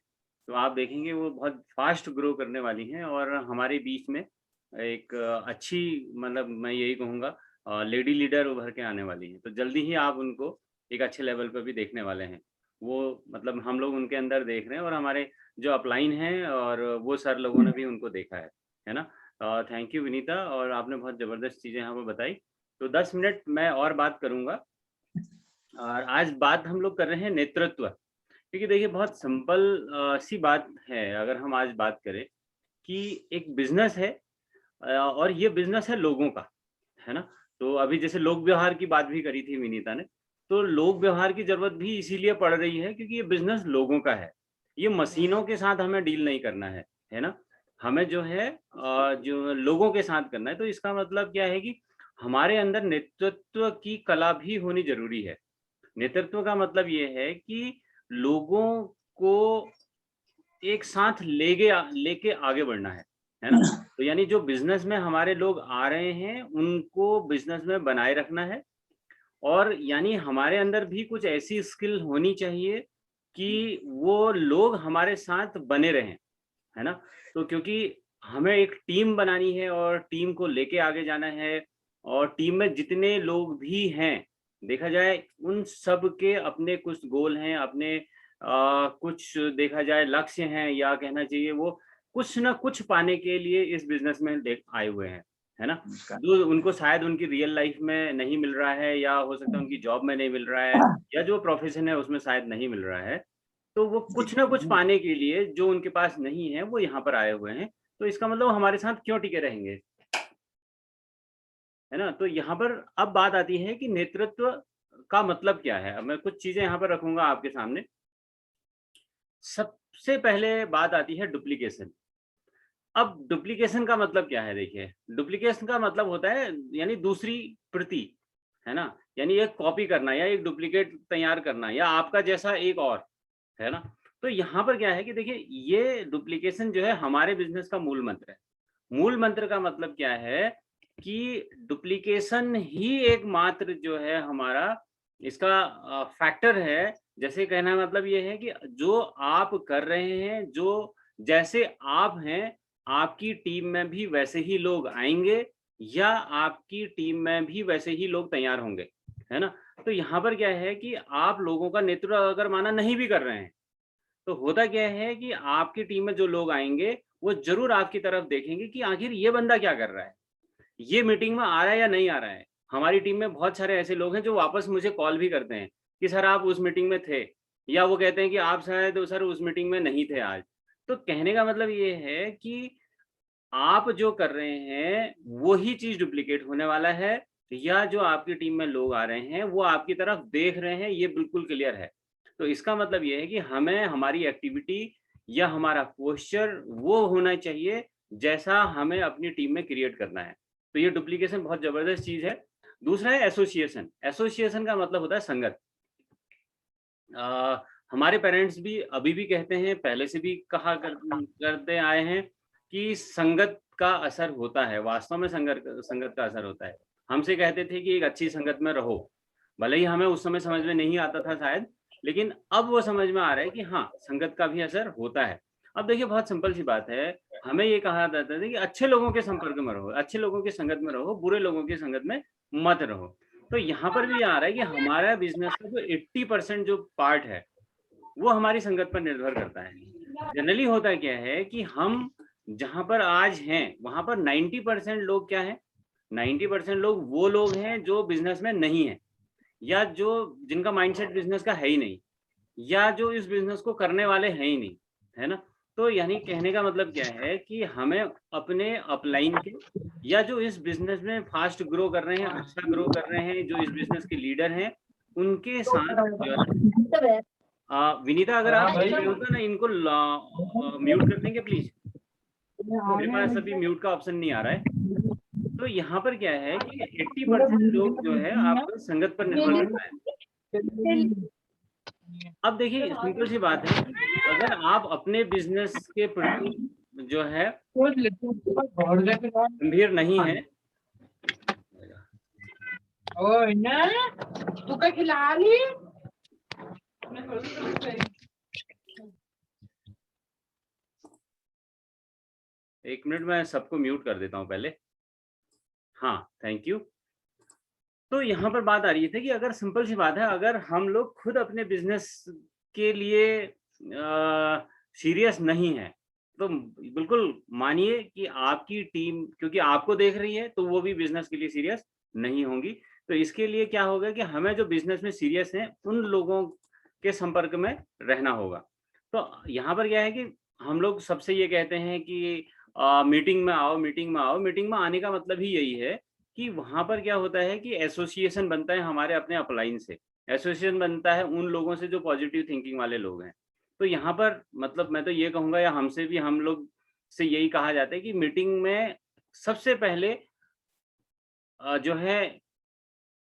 तो आप देखेंगे वो बहुत फास्ट ग्रो करने वाली हैं और हमारे बीच में एक अच्छी, मतलब मैं यही कहूँगा लेडी लीडर उभर के आने वाली है। तो जल्दी ही आप उनको एक अच्छे लेवल पर भी देखने वाले हैं। वो मतलब हम लोग उनके अंदर देख रहे हैं और हमारे जो अपलाइन हैं और वो सर लोगों ने भी उनको देखा है ना। थैंक यू विनीता, और आपने बहुत ज़बरदस्त चीज़ें यहाँ पर बताई। तो 10 मिनट मैं और बात करूँगा और आज बात हम लोग कर रहे हैं नेतृत्व। क्योंकि देखिए बहुत सिंपल सी बात है, अगर हम आज बात करें कि एक बिजनेस है और ये बिजनेस है लोगों का, है ना। तो अभी जैसे लोक व्यवहार की बात भी करी थी विनीता ने, तो लोक व्यवहार की जरूरत भी इसीलिए पड़ रही है क्योंकि ये बिजनेस लोगों का है। ये मशीनों के साथ हमें डील नहीं करना है ना। हमें जो है जो लोगों के साथ करना है। तो इसका मतलब क्या है कि हमारे अंदर नेतृत्व की कला भी होनी जरूरी है। नेतृत्व का मतलब ये है कि लोगों को एक साथ लेके आगे बढ़ना है ना। तो यानी जो बिजनेस में हमारे लोग आ रहे हैं उनको बिजनेस में बनाए रखना है, और यानी हमारे अंदर भी कुछ ऐसी स्किल होनी चाहिए कि वो लोग हमारे साथ बने रहें, है ना। तो क्योंकि हमें एक टीम बनानी है और टीम को लेके आगे जाना है, और टीम में जितने लोग भी हैं, देखा जाए उन सब के अपने कुछ गोल हैं, अपने कुछ देखा जाए लक्ष्य हैं, या कहना चाहिए वो कुछ ना कुछ पाने के लिए इस बिजनेस में आए हुए हैं, है ना। जो उनको शायद उनकी रियल लाइफ में नहीं मिल रहा है, या हो सकता है उनकी जॉब में नहीं मिल रहा है, या जो प्रोफेशन है उसमें शायद नहीं मिल रहा है, तो वो कुछ ना कुछ पाने के लिए जो उनके पास नहीं है वो यहाँ पर आए हुए हैं। तो इसका मतलब हमारे साथ क्यों टिके रहेंगे, है ना। तो यहाँ पर अब बात आती है कि नेतृत्व का मतलब क्या है। अब मैं कुछ चीजें यहाँ पर रखूंगा आपके सामने। सबसे पहले बात आती है डुप्लीकेशन। अब डुप्लीकेशन का मतलब क्या है, देखिए डुप्लीकेशन का मतलब होता है यानी दूसरी प्रति, है ना, यानी एक कॉपी करना या एक डुप्लीकेट तैयार करना, या आपका जैसा एक और, है ना। तो यहाँ पर क्या है कि देखिए ये डुप्लीकेशन जो है हमारे बिजनेस का मूल मंत्र है। मूल मंत्र का मतलब क्या है कि डुप्लीकेशन ही एकमात्र जो है हमारा इसका फैक्टर है। जैसे कहना मतलब ये है कि जो आप कर रहे हैं, जो जैसे आप हैं, आपकी टीम में भी वैसे ही लोग आएंगे, या आपकी टीम में भी वैसे ही लोग तैयार होंगे, है ना। तो यहाँ पर क्या है कि आप लोगों का नेतृत्व अगर माना नहीं भी कर रहे हैं, तो होता क्या है कि आपकी टीम में जो लोग आएंगे वो जरूर आपकी तरफ देखेंगे कि आखिर ये बंदा क्या कर रहा है, ये मीटिंग में आ रहा है या नहीं आ रहा है। हमारी टीम में बहुत सारे ऐसे लोग हैं जो वापस मुझे कॉल भी करते हैं कि सर आप उस मीटिंग में थे, या वो कहते हैं कि आप शायद सर उस मीटिंग में नहीं थे आज। तो कहने का मतलब ये है कि आप जो कर रहे हैं वही चीज डुप्लीकेट होने वाला है, या जो आपकी टीम में लोग आ रहे हैं वो आपकी तरफ देख रहे हैं, ये बिल्कुल क्लियर है। तो इसका मतलब ये है कि हमें हमारी एक्टिविटी या हमारा पोस्चर वो होना चाहिए जैसा हमें अपनी टीम में क्रिएट करना है। तो ये डुप्लीकेशन बहुत जबरदस्त चीज है। दूसरा है एसोसिएशन। एसोसिएशन का मतलब होता है संगत। हमारे पेरेंट्स भी अभी भी कहते हैं, पहले से भी कहा करते आए हैं कि संगत का असर होता है। वास्तव में संगत का असर होता है। हमसे कहते थे कि एक अच्छी संगत में रहो। भले ही हमें उस समय समझ में नहीं आता था शायद, लेकिन अब वो समझ में आ रहा है कि हाँ, संगत का भी असर होता है। अब देखिए बहुत सिंपल सी बात है, हमें ये कहा जाता है कि अच्छे लोगों के संपर्क में रहो, अच्छे लोगों की संगत में रहो, बुरे लोगों की संगत में मत रहो। तो यहाँ पर भी आ रहा है कि हमारा बिजनेस का जो 80% जो पार्ट है वो हमारी संगत पर निर्भर करता है। जनरली होता क्या है कि हम जहां पर आज हैं वहां पर 90% लोग क्या है, 90% लोग वो लोग हैं जो बिजनेस में नहीं है, या जो जिनका माइंडसेट बिजनेस का है ही नहीं, या जो इस बिजनेस को करने वाले हैं ही नहीं, है ना। तो यानी कहने का मतलब क्या है कि हमें अपने अपलाइन के, या जो इस बिजनेस में फास्ट ग्रो कर रहे हैं, अच्छा ग्रो कर रहे हैं, जो इस बिजनेस के लीडर हैं, उनके साथ जो है विनीता अगर आप होता ना इनको म्यूट कर देंगे प्लीज। मेरे पास अभी म्यूट का ऑप्शन नहीं आ रहा है। तो यहाँ पर क्या है कि 80% लोग जो है आपको संगत पर निर्भर करता है। अब देखिए सिंपल सी बात है, अगर आप अपने बिजनेस के प्रति जो है गंभीर नहीं है, तू का खिला ली। एक मिनट मैं सबको म्यूट कर देता हूं पहले। हाँ, थैंक यू। तो यहाँ पर बात आ रही थी कि अगर सिंपल सी बात है, अगर हम लोग खुद अपने बिजनेस के लिए सीरियस नहीं है, तो बिल्कुल मानिए कि आपकी टीम क्योंकि आपको देख रही है तो वो भी बिजनेस के लिए सीरियस नहीं होंगी। तो इसके लिए क्या होगा कि हमें जो बिजनेस में सीरियस हैं उन लोगों के संपर्क में रहना होगा। तो यहाँ पर क्या है कि हम लोग सबसे ये कहते हैं कि मीटिंग में आओ, मीटिंग में आओ। मीटिंग में आने का मतलब ही यही है कि वहां पर क्या होता है कि एसोसिएशन बनता है हमारे अपने अपलाइन से, एसोसिएशन बनता है उन लोगों से जो पॉजिटिव थिंकिंग वाले लोग हैं। तो यहाँ पर मतलब मैं तो ये कहूँगा, या हमसे भी हम लोग से यही कहा जाता है कि मीटिंग में सबसे पहले जो है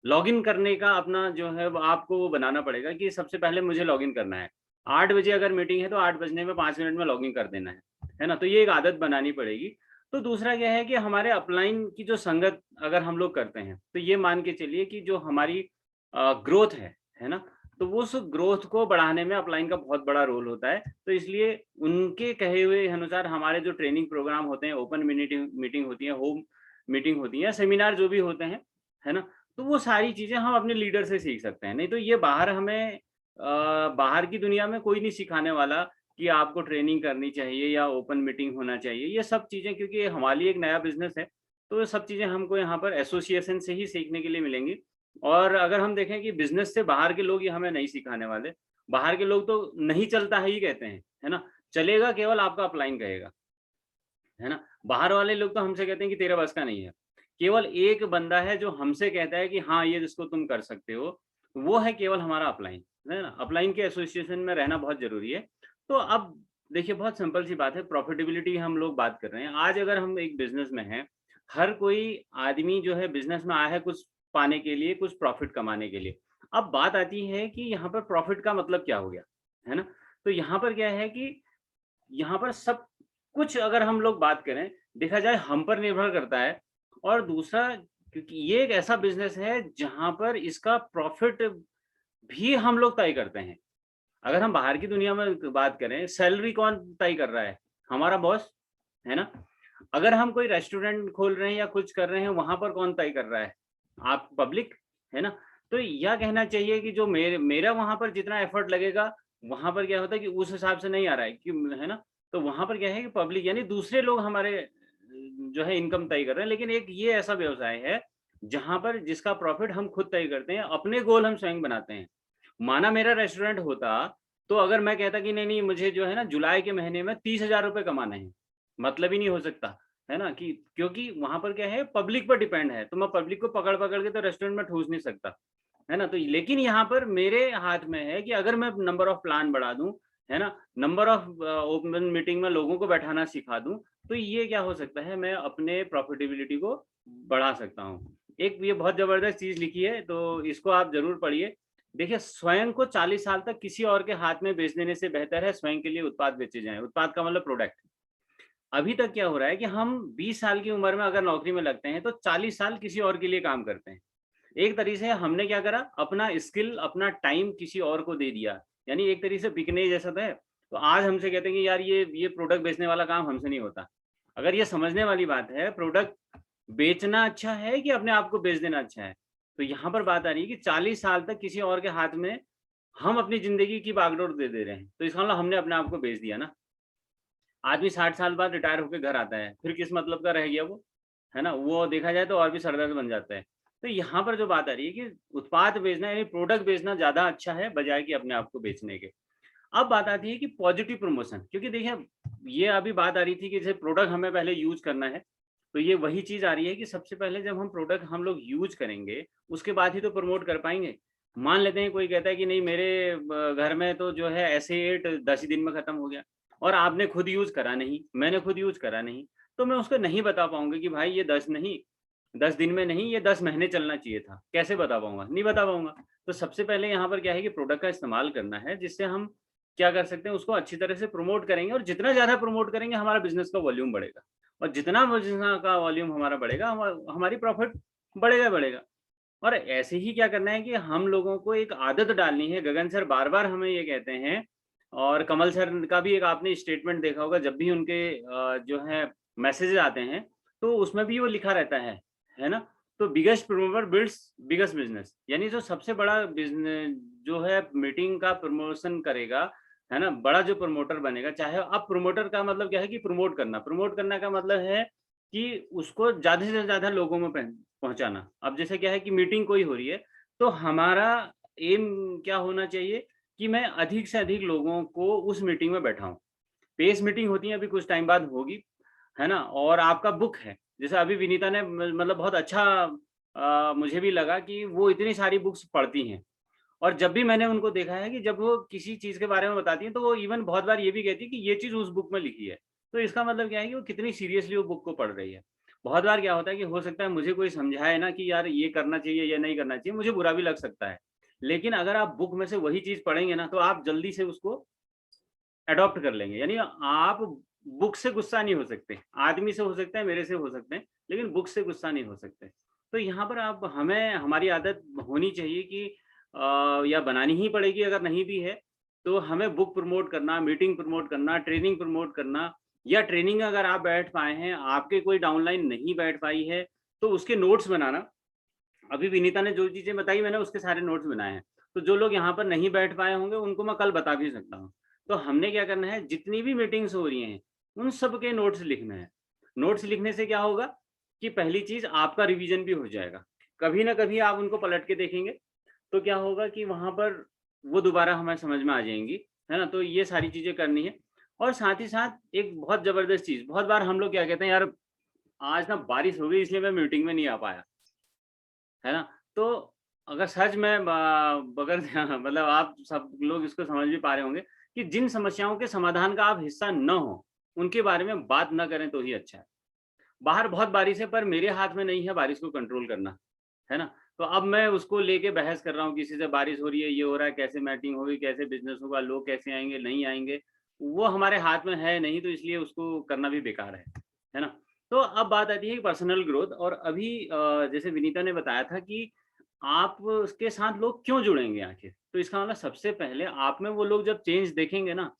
लॉगिन करने का अपना जो है आपको वो बनाना पड़ेगा कि सबसे पहले मुझे लॉगिन करना है। 8 बजे अगर मीटिंग है तो 8 बजने में 5 मिनट में लॉगिन कर देना है ना। तो ये एक आदत बनानी पड़ेगी। तो दूसरा क्या है कि हमारे अपलाइन की जो संगत अगर हम लोग करते हैं तो ये मान के चलिए कि जो हमारी ग्रोथ है ना, तो वो उस ग्रोथ को बढ़ाने में अपलाइन का बहुत बड़ा रोल होता है। तो इसलिए उनके कहे हुए अनुसार हमारे जो ट्रेनिंग प्रोग्राम होते हैं, ओपन मीटिंग होती है, होम मीटिंग होती है, सेमिनार जो भी होते हैं, है ना, तो वो सारी चीजें हम अपने लीडर से सीख सकते हैं। नहीं तो ये बाहर हमें बाहर की दुनिया में कोई नहीं सिखाने वाला कि आपको ट्रेनिंग करनी चाहिए या ओपन मीटिंग होना चाहिए, ये सब चीजें, क्योंकि हमारी एक नया बिजनेस है, तो ये सब चीजें हमको यहाँ पर एसोसिएशन से ही सीखने के लिए मिलेंगी। और अगर हम देखें कि बिजनेस से बाहर के लोग ये हमें नहीं सिखाने वाले, बाहर के लोग तो नहीं चलता है ही कहते हैं, है ना, चलेगा केवल आपका अपलाइन कहेगा, है ना। बाहर वाले लोग तो हमसे कहते हैं कि तेरा बस का नहीं है। केवल एक बंदा है जो हमसे कहता है कि हाँ ये जिसको तुम कर सकते हो, वो है केवल हमारा अपलाइन, है ना। अपलाइन के एसोसिएशन में रहना बहुत जरूरी है। तो अब देखिए बहुत सिंपल सी बात है, प्रॉफिटेबिलिटी हम लोग बात कर रहे हैं। आज अगर हम एक बिजनेस में हैं, हर कोई आदमी जो है बिजनेस में आया है कुछ पाने के लिए, कुछ प्रॉफिट कमाने के लिए। अब बात आती है कि यहाँ पर प्रॉफिट का मतलब क्या हो गया, है ना। तो यहाँ पर क्या है कि यहाँ पर सब कुछ अगर हम लोग बात करें, देखा जाए हम पर निर्भर करता है। और दूसरा, क्योंकि ये एक ऐसा बिजनेस है जहां पर इसका प्रॉफिट भी हम लोग तय करते हैं। अगर हम बाहर की दुनिया में बात करें, सैलरी कौन तय कर रहा है? हमारा बॉस, है ना। अगर हम कोई रेस्टोरेंट खोल रहे हैं या कुछ कर रहे हैं, वहां पर कौन तय कर रहा है? आप, पब्लिक, है ना। तो यह कहना चाहिए कि जो मेरा वहां पर जितना एफर्ट लगेगा, वहां पर क्या होता है कि उस हिसाब से नहीं आ रहा है, कि है ना। तो वहां पर क्या है कि पब्लिक यानी दूसरे लोग हमारे जो है इनकम तय कर रहे हैं। लेकिन एक ये ऐसा व्यवसाय है जहां पर जिसका प्रॉफिट हम खुद तय करते हैं, अपने गोल हम स्वयं बनाते हैं। माना मेरा रेस्टोरेंट होता, तो अगर मैं कहता कि नहीं नहीं मुझे जो है ना जुलाई के महीने में 30,000 रुपए कमाने हैं, मतलब ही नहीं हो सकता, है ना। कि क्योंकि वहां पर क्या है, पब्लिक पर डिपेंड है। तो मैं पब्लिक को पकड़ पकड़ के तो रेस्टोरेंट में ठूस नहीं सकता, है ना। तो लेकिन यहाँ पर मेरे हाथ में है कि अगर मैं नंबर ऑफ प्लान बढ़ा दूं, है ना, नंबर ऑफ ओपन मीटिंग में लोगों को बैठाना सिखा दूं, तो ये क्या हो सकता है, मैं अपने प्रॉफिटेबिलिटी को बढ़ा सकता हूँ। एक ये बहुत जबरदस्त चीज लिखी है, तो इसको आप जरूर पढ़िए। देखिए, स्वयं को 40 साल तक किसी और के हाथ में बेच देने से बेहतर है स्वयं के लिए उत्पाद बेचे जाएं। उत्पाद का मतलब प्रोडक्ट। अभी तक क्या हो रहा है कि हम 20 साल की उम्र में अगर नौकरी में लगते हैं, तो 40 साल किसी और के लिए काम करते हैं। एक तरीके से हमने क्या करा, अपना स्किल, अपना टाइम किसी और को दे दिया, यानी एक तरीके से बिकने जैसा था। तो आज हमसे कहते हैं कि यार ये प्रोडक्ट बेचने वाला काम हमसे नहीं होता। अगर ये समझने वाली बात है, प्रोडक्ट बेचना अच्छा है कि अपने आप को बेच देना अच्छा है। तो यहाँ पर बात आ रही है कि 40 साल तक किसी और के हाथ में हम अपनी जिंदगी की बागडोर दे रहे हैं, तो इसका मतलब हमने अपने आप को बेच दिया ना। आदमी 60 साल बाद रिटायर होकर घर आता है, फिर किस मतलब का रह गया वो, है ना। वो देखा जाए तो और भी सरदर्द बन जाता है। तो यहाँ पर जो बात आ रही है कि उत्पाद बेचना यानी प्रोडक्ट बेचना ज्यादा अच्छा है बजाय कि अपने आप को बेचने के। अब बात आती है कि पॉजिटिव प्रमोशन, क्योंकि देखिए ये अभी बात आ रही थी कि जैसे प्रोडक्ट हमें पहले यूज करना है, तो ये वही चीज आ रही है कि सबसे पहले जब हम प्रोडक्ट हम लोग यूज करेंगे, उसके बाद ही तो प्रमोट कर पाएंगे। मान लेते हैं कोई कहता है कि नहीं मेरे घर में तो जो है ऐसे 10 ही दिन में खत्म हो गया, और आपने खुद यूज करा नहीं, मैंने खुद यूज करा नहीं, तो मैं उसको नहीं बता पाऊंगा कि भाई ये 10 दिन में नहीं, ये 10 महीने चलना चाहिए था। कैसे बता पाऊंगा? नहीं बता पाऊंगा। तो सबसे पहले यहाँ पर क्या है कि प्रोडक्ट का इस्तेमाल करना है, जिससे हम क्या कर सकते हैं, उसको अच्छी तरह से प्रमोट करेंगे, और जितना ज्यादा प्रमोट करेंगे हमारा बिजनेस का वॉल्यूम बढ़ेगा, और जितना बिजनेस का वॉल्यूम हमारा बढ़ेगा, हमारी प्रॉफिट बढ़ेगा। और ऐसे ही क्या करना है कि हम लोगों को एक आदत डालनी है। गगन सर बार बार हमें ये कहते हैं, और कमल सर का भी एक आपने स्टेटमेंट देखा होगा, जब भी उनके जो है मैसेजेस आते हैं, तो उसमें भी वो लिखा रहता है ना। तो biggest promoter builds biggest business, यानी जो सबसे बड़ा बिजनेस जो है मीटिंग का प्रमोशन करेगा, है ना, बड़ा जो प्रमोटर बनेगा, चाहे अब प्रमोटर का मतलब क्या है कि प्रमोट करना का मतलब है कि उसको ज्यादा से ज्यादा लोगों में पहुंचाना। अब जैसे क्या है कि मीटिंग कोई हो रही है, तो हमारा एम क्या होना चाहिए कि मैं अधिक से अधिक लोगों को उस मीटिंग में बैठाऊं। पेस मीटिंग होती है, अभी कुछ टाइम बाद होगी, है ना। और आपका बुक है, जैसे अभी विनीता ने मतलब बहुत अच्छा मुझे भी लगा कि वो इतनी सारी बुक्स पढ़ती हैं। और जब भी मैंने उनको देखा है कि जब वो किसी चीज के बारे में बताती हैं, तो वो इवन बहुत बार ये भी कहती है कि ये चीज उस बुक में लिखी है। तो इसका मतलब क्या है कि वो कितनी सीरियसली वो बुक को पढ़ रही है। बहुत बार क्या होता है कि हो सकता है मुझे कोई समझाए ना कि यार ये करना चाहिए या नहीं करना चाहिए, मुझे बुरा भी लग सकता है। लेकिन अगर आप बुक में से वही चीज पढ़ेंगे ना, तो आप जल्दी से उसको अडॉप्ट कर लेंगे। यानी आप बुक से गुस्सा नहीं हो सकते, आदमी से हो सकते हैं, मेरे से हो सकते हैं, लेकिन बुक से गुस्सा नहीं हो सकते। तो यहाँ पर आप हमें हमारी आदत होनी चाहिए कि या बनानी ही पड़ेगी, अगर नहीं भी है तो हमें बुक प्रमोट करना, मीटिंग प्रमोट करना, ट्रेनिंग प्रमोट करना, या ट्रेनिंग अगर आप बैठ पाए हैं, आपके कोई डाउनलाइन नहीं बैठ पाई है, तो उसके नोट्स बनाना। अभी विनीता ने जो चीजें बताई मैंने उसके सारे नोट्स बनाए हैं। तो जो लोग यहाँ पर नहीं बैठ पाए होंगे उनको मैं कल बता भी सकता हूँ। तो हमने क्या करना है, जितनी भी मीटिंग्स हो रही हैं उन सब के नोट्स लिखना है। नोट्स लिखने से क्या होगा कि पहली चीज आपका रिवीजन भी हो जाएगा। कभी ना कभी आप उनको पलट के देखेंगे तो क्या होगा कि वहां पर वो दोबारा हमें समझ में आ जाएंगी, है ना। तो ये सारी चीजें करनी है। और साथ ही साथ एक बहुत जबरदस्त चीज, बहुत बार हम लोग क्या कहते हैं, यार आज ना बारिश हो गई इसलिए मैं मीटिंग में नहीं आ पाया, है ना। तो अगर सच में बगैर मतलब आप सब लोग इसको समझ भी पा रहे होंगे कि जिन समस्याओं के समाधान का आप हिस्सा न हो उनके बारे में बात न करें तो ही अच्छा है। बाहर बहुत बारिश है पर मेरे हाथ में नहीं है बारिश को कंट्रोल करना, है ना। तो अब मैं उसको लेके बहस कर रहा हूँ किसी से, बारिश हो रही है, ये हो रहा है, कैसे मीटिंग होगी, कैसे बिजनेस होगा, लोग कैसे आएंगे नहीं आएंगे, वो हमारे हाथ में है नहीं, तो इसलिए उसको करना भी बेकार है ना। तो अब बात आती है पर्सनल ग्रोथ। और अभी जैसे विनीता ने बताया था कि आप उसके साथ लोग क्यों जुड़ेंगे आखिर, तो इसका मतलब सबसे पहले आप में वो लोग जब चेंज देखेंगे ना,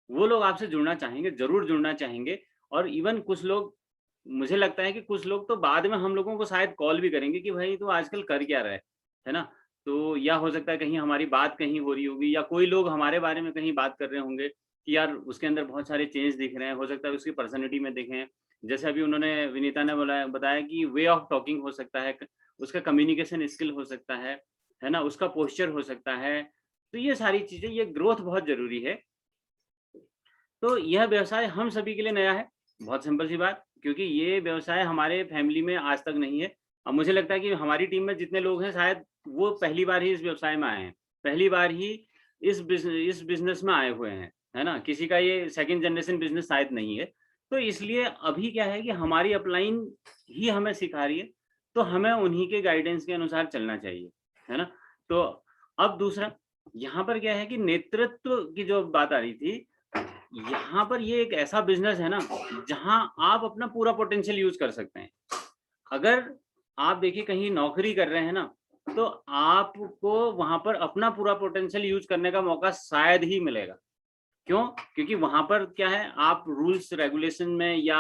वो लोग आपसे जुड़ना चाहेंगे, जरूर जुड़ना चाहेंगे। और इवन कुछ लोग, मुझे लगता है कि कुछ लोग तो बाद में हम लोगों को शायद कॉल भी करेंगे कि भाई तो आजकल कर क्या रहा है ना। तो या हो सकता है कहीं हमारी बात कहीं हो रही होगी, या कोई लोग हमारे बारे में कहीं बात कर रहे होंगे कि यार उसके अंदर बहुत सारे चेंज दिख रहे हैं, हो सकता है उसकी पर्सनैलिटी में दिखें। जैसे अभी उन्होंने, विनीता ने बताया कि वे ऑफ टॉकिंग हो सकता है, उसका कम्युनिकेशन स्किल हो सकता है ना, उसका पोस्चर हो सकता है। तो ये सारी चीजें, ये ग्रोथ बहुत जरूरी है। तो यह व्यवसाय हम सभी के लिए नया है, बहुत सिंपल सी बात, क्योंकि ये व्यवसाय हमारे फैमिली में आज तक नहीं है। अब मुझे लगता है कि हमारी टीम में जितने लोग हैं शायद वो पहली बार ही इस व्यवसाय में आए हैं, पहली बार ही इस बिजनेस में आए हुए हैं, है ना। किसी का ये सेकंड जनरेशन बिजनेस शायद नहीं है। तो इसलिए अभी क्या है कि हमारी अपलाइन ही हमें सिखा रही है, तो हमें उन्हीं के गाइडेंस के अनुसार चलना चाहिए, है ना। तो अब दूसरा, यहाँ पर क्या है कि नेतृत्व की जो बात आ रही थी, यहाँ पर ये एक ऐसा बिजनेस है ना जहां आप अपना पूरा पोटेंशियल यूज कर सकते हैं। अगर आप देखिए कहीं नौकरी कर रहे हैं ना, तो आपको वहां पर अपना पूरा पोटेंशियल यूज करने का मौका शायद ही मिलेगा। क्यों? क्योंकि वहां पर क्या है, आप रूल्स रेगुलेशन में या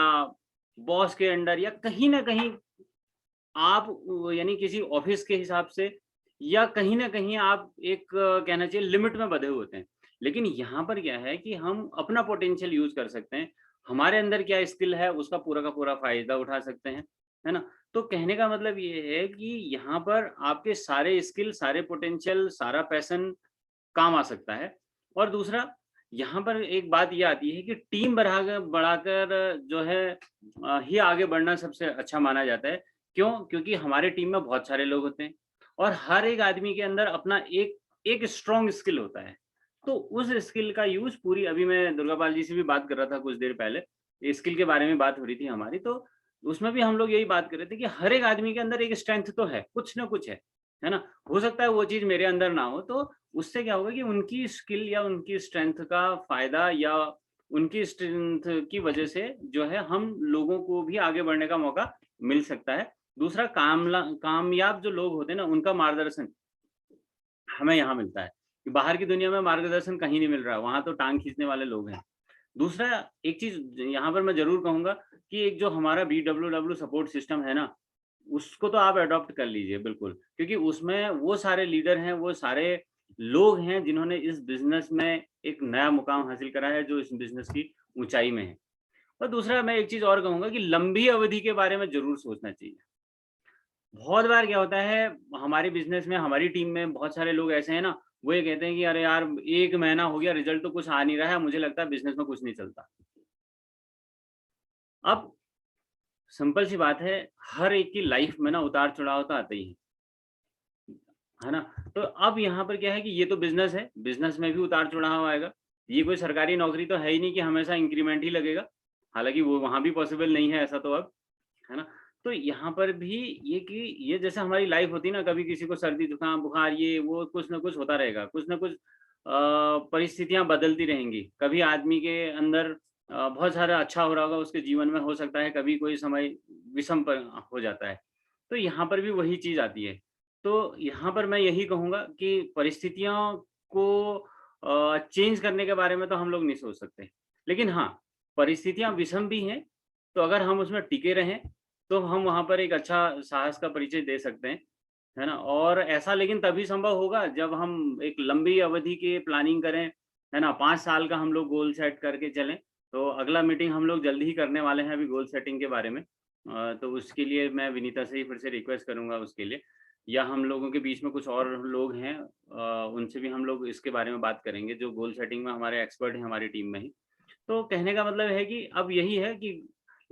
बॉस के अंडर या कहीं ना कहीं आप यानी किसी ऑफिस के हिसाब से या कहीं ना कहीं आप एक कहना चाहिए लिमिट में बंधे होते हैं। लेकिन यहाँ पर क्या है कि हम अपना पोटेंशियल यूज कर सकते हैं, हमारे अंदर क्या स्किल है उसका पूरा का पूरा फायदा उठा सकते हैं, है ना। तो कहने का मतलब ये है कि यहाँ पर आपके सारे स्किल, सारे पोटेंशियल, सारा पैशन काम आ सकता है। और दूसरा, यहाँ पर एक बात ये आती है कि टीम बढ़ाकर जो है ही आगे बढ़ना सबसे अच्छा माना जाता है। क्यों? क्योंकि हमारे टीम में बहुत सारे लोग होते हैं और हर एक आदमी के अंदर अपना एक एक स्ट्रॉन्ग स्किल होता है। तो उस स्किल का यूज पूरी, अभी मैं दुर्गापाल जी से भी बात कर रहा था कुछ देर पहले, स्किल के बारे में बात हो रही थी हमारी, तो उसमें भी हम लोग यही बात कर रहे थे कि हर एक आदमी के अंदर एक स्ट्रेंथ तो है, कुछ ना कुछ है ना। हो सकता है वो चीज मेरे अंदर ना हो, तो उससे क्या होगा कि उनकी स्किल या उनकी स्ट्रेंथ का फायदा या उनकी स्ट्रेंथ की वजह से जो है हम लोगों को भी आगे बढ़ने का मौका मिल सकता है। दूसरा, कामयाब जो लोग होते हैं ना, उनका मार्गदर्शन हमें यहाँ मिलता है कि बाहर की दुनिया में मार्गदर्शन कहीं नहीं मिल रहा है, वहां तो टांग खींचने वाले लोग हैं। दूसरा, एक चीज यहाँ पर मैं जरूर कहूंगा कि एक जो हमारा BWW सपोर्ट सिस्टम है ना, उसको तो आप अडॉप्ट कर लीजिए बिल्कुल, क्योंकि उसमें वो सारे लीडर हैं, वो सारे लोग हैं जिन्होंने इस बिजनेस में एक नया मुकाम हासिल करा है, जो इस बिजनेस की ऊंचाई में है। और दूसरा, मैं एक चीज और कहूंगा कि लंबी अवधि के बारे में जरूर सोचना चाहिए। बहुत बार क्या होता है हमारे बिजनेस में, हमारी टीम में बहुत सारे लोग ऐसे हैं ना, वो ये कहते हैं कि अरे यार 1 महीना हो गया, रिजल्ट तो कुछ आ नहीं रहा है, मुझे लगता है बिजनेस में कुछ नहीं चलता। अब सिंपल सी बात है, हर एक की लाइफ में ना उतार चढ़ाव तो आते ही है ना। तो अब यहाँ पर क्या है कि ये तो बिजनेस है, बिजनेस में भी उतार चढ़ाव आएगा। ये कोई सरकारी नौकरी तो है ही नहीं कि हमेशा इंक्रीमेंट ही लगेगा, हालांकि वो वहां भी पॉसिबल नहीं है ऐसा तो अब, है ना। तो यहाँ पर भी ये कि ये जैसे हमारी लाइफ होती है ना, कभी किसी को सर्दी जुकाम बुखार ये वो कुछ ना कुछ होता रहेगा, कुछ ना कुछ परिस्थितियां बदलती रहेंगी। कभी आदमी के अंदर बहुत सारा अच्छा हो रहा होगा उसके जीवन में, हो सकता है कभी कोई समय विषम पर हो जाता है। तो यहाँ पर भी वही चीज आती है। तो यहाँ पर मैं यही कहूँगा कि परिस्थितियों को चेंज करने के बारे में तो हम लोग नहीं सोच सकते, लेकिन हाँ, परिस्थितियां विषम भी हैं, तो अगर हम उसमें टिके रहें तो हम वहाँ पर एक अच्छा साहस का परिचय दे सकते हैं। है ना। और ऐसा लेकिन तभी संभव होगा जब हम एक लंबी अवधि की प्लानिंग करें, है ना। 5 साल का हम लोग गोल सेट करके चलें। तो अगला मीटिंग हम लोग जल्दी ही करने वाले हैं अभी गोल सेटिंग के बारे में। तो उसके लिए मैं विनीता से ही फिर से रिक्वेस्ट करूंगा उसके लिए, या हम लोगों के बीच में कुछ और लोग हैं उनसे भी हम लोग इसके बारे में बात करेंगे जो गोल सेटिंग में हमारे एक्सपर्ट हैं हमारी टीम में ही। तो कहने का मतलब है कि अब यही है कि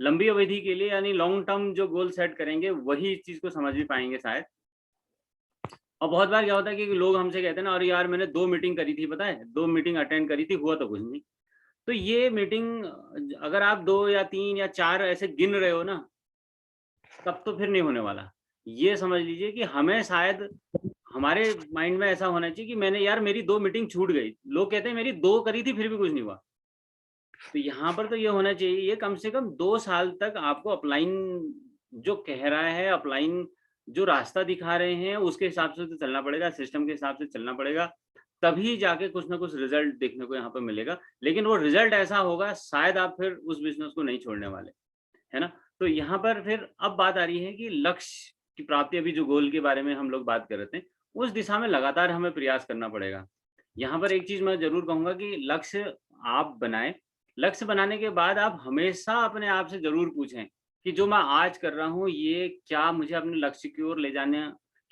लंबी अवधि के लिए यानी लॉन्ग टर्म जो गोल सेट करेंगे वही इस चीज को समझ भी पाएंगे शायद। और बहुत बार क्या होता है कि लोग हमसे कहते हैं ना, अरे यार मैंने 2 मीटिंग करी थी, पता है 2 मीटिंग अटेंड करी थी, हुआ तो कुछ नहीं। तो ये मीटिंग अगर आप 2 या 3 या 4 ऐसे गिन रहे हो ना, तब तो फिर नहीं होने वाला। ये समझ लीजिए कि हमें शायद हमारे माइंड में ऐसा होना चाहिए कि मैंने यार मेरी 2 मीटिंग छूट गई। लोग कहते हैं मेरी 2 करी थी फिर भी कुछ नहीं हुआ। तो यहाँ पर तो ये होना चाहिए, ये कम से कम 2 साल तक आपको अपलाइन जो कह रहा है, अपलाइन जो रास्ता दिखा रहे हैं उसके हिसाब से तो चलना पड़ेगा, सिस्टम के हिसाब से चलना पड़ेगा, तभी जाके कुछ ना कुछ रिजल्ट देखने को यहाँ पे मिलेगा। लेकिन वो रिजल्ट ऐसा होगा शायद आप फिर उस बिजनेस को नहीं छोड़ने वाले, है ना। तो यहाँ पर फिर अब बात आ रही है कि लक्ष्य की प्राप्ति, अभी जो गोल के बारे में हम लोग बात कर रहे थे, उस दिशा में लगातार हमें प्रयास करना पड़ेगा। यहाँ पर एक चीज मैं जरूर कहूंगा कि लक्ष्य आप बनाएं। लक्ष्य बनाने के बाद आप हमेशा अपने आप से जरूर पूछें कि जो मैं आज कर रहा हूँ ये क्या मुझे अपने लक्ष्य की ओर ले जाने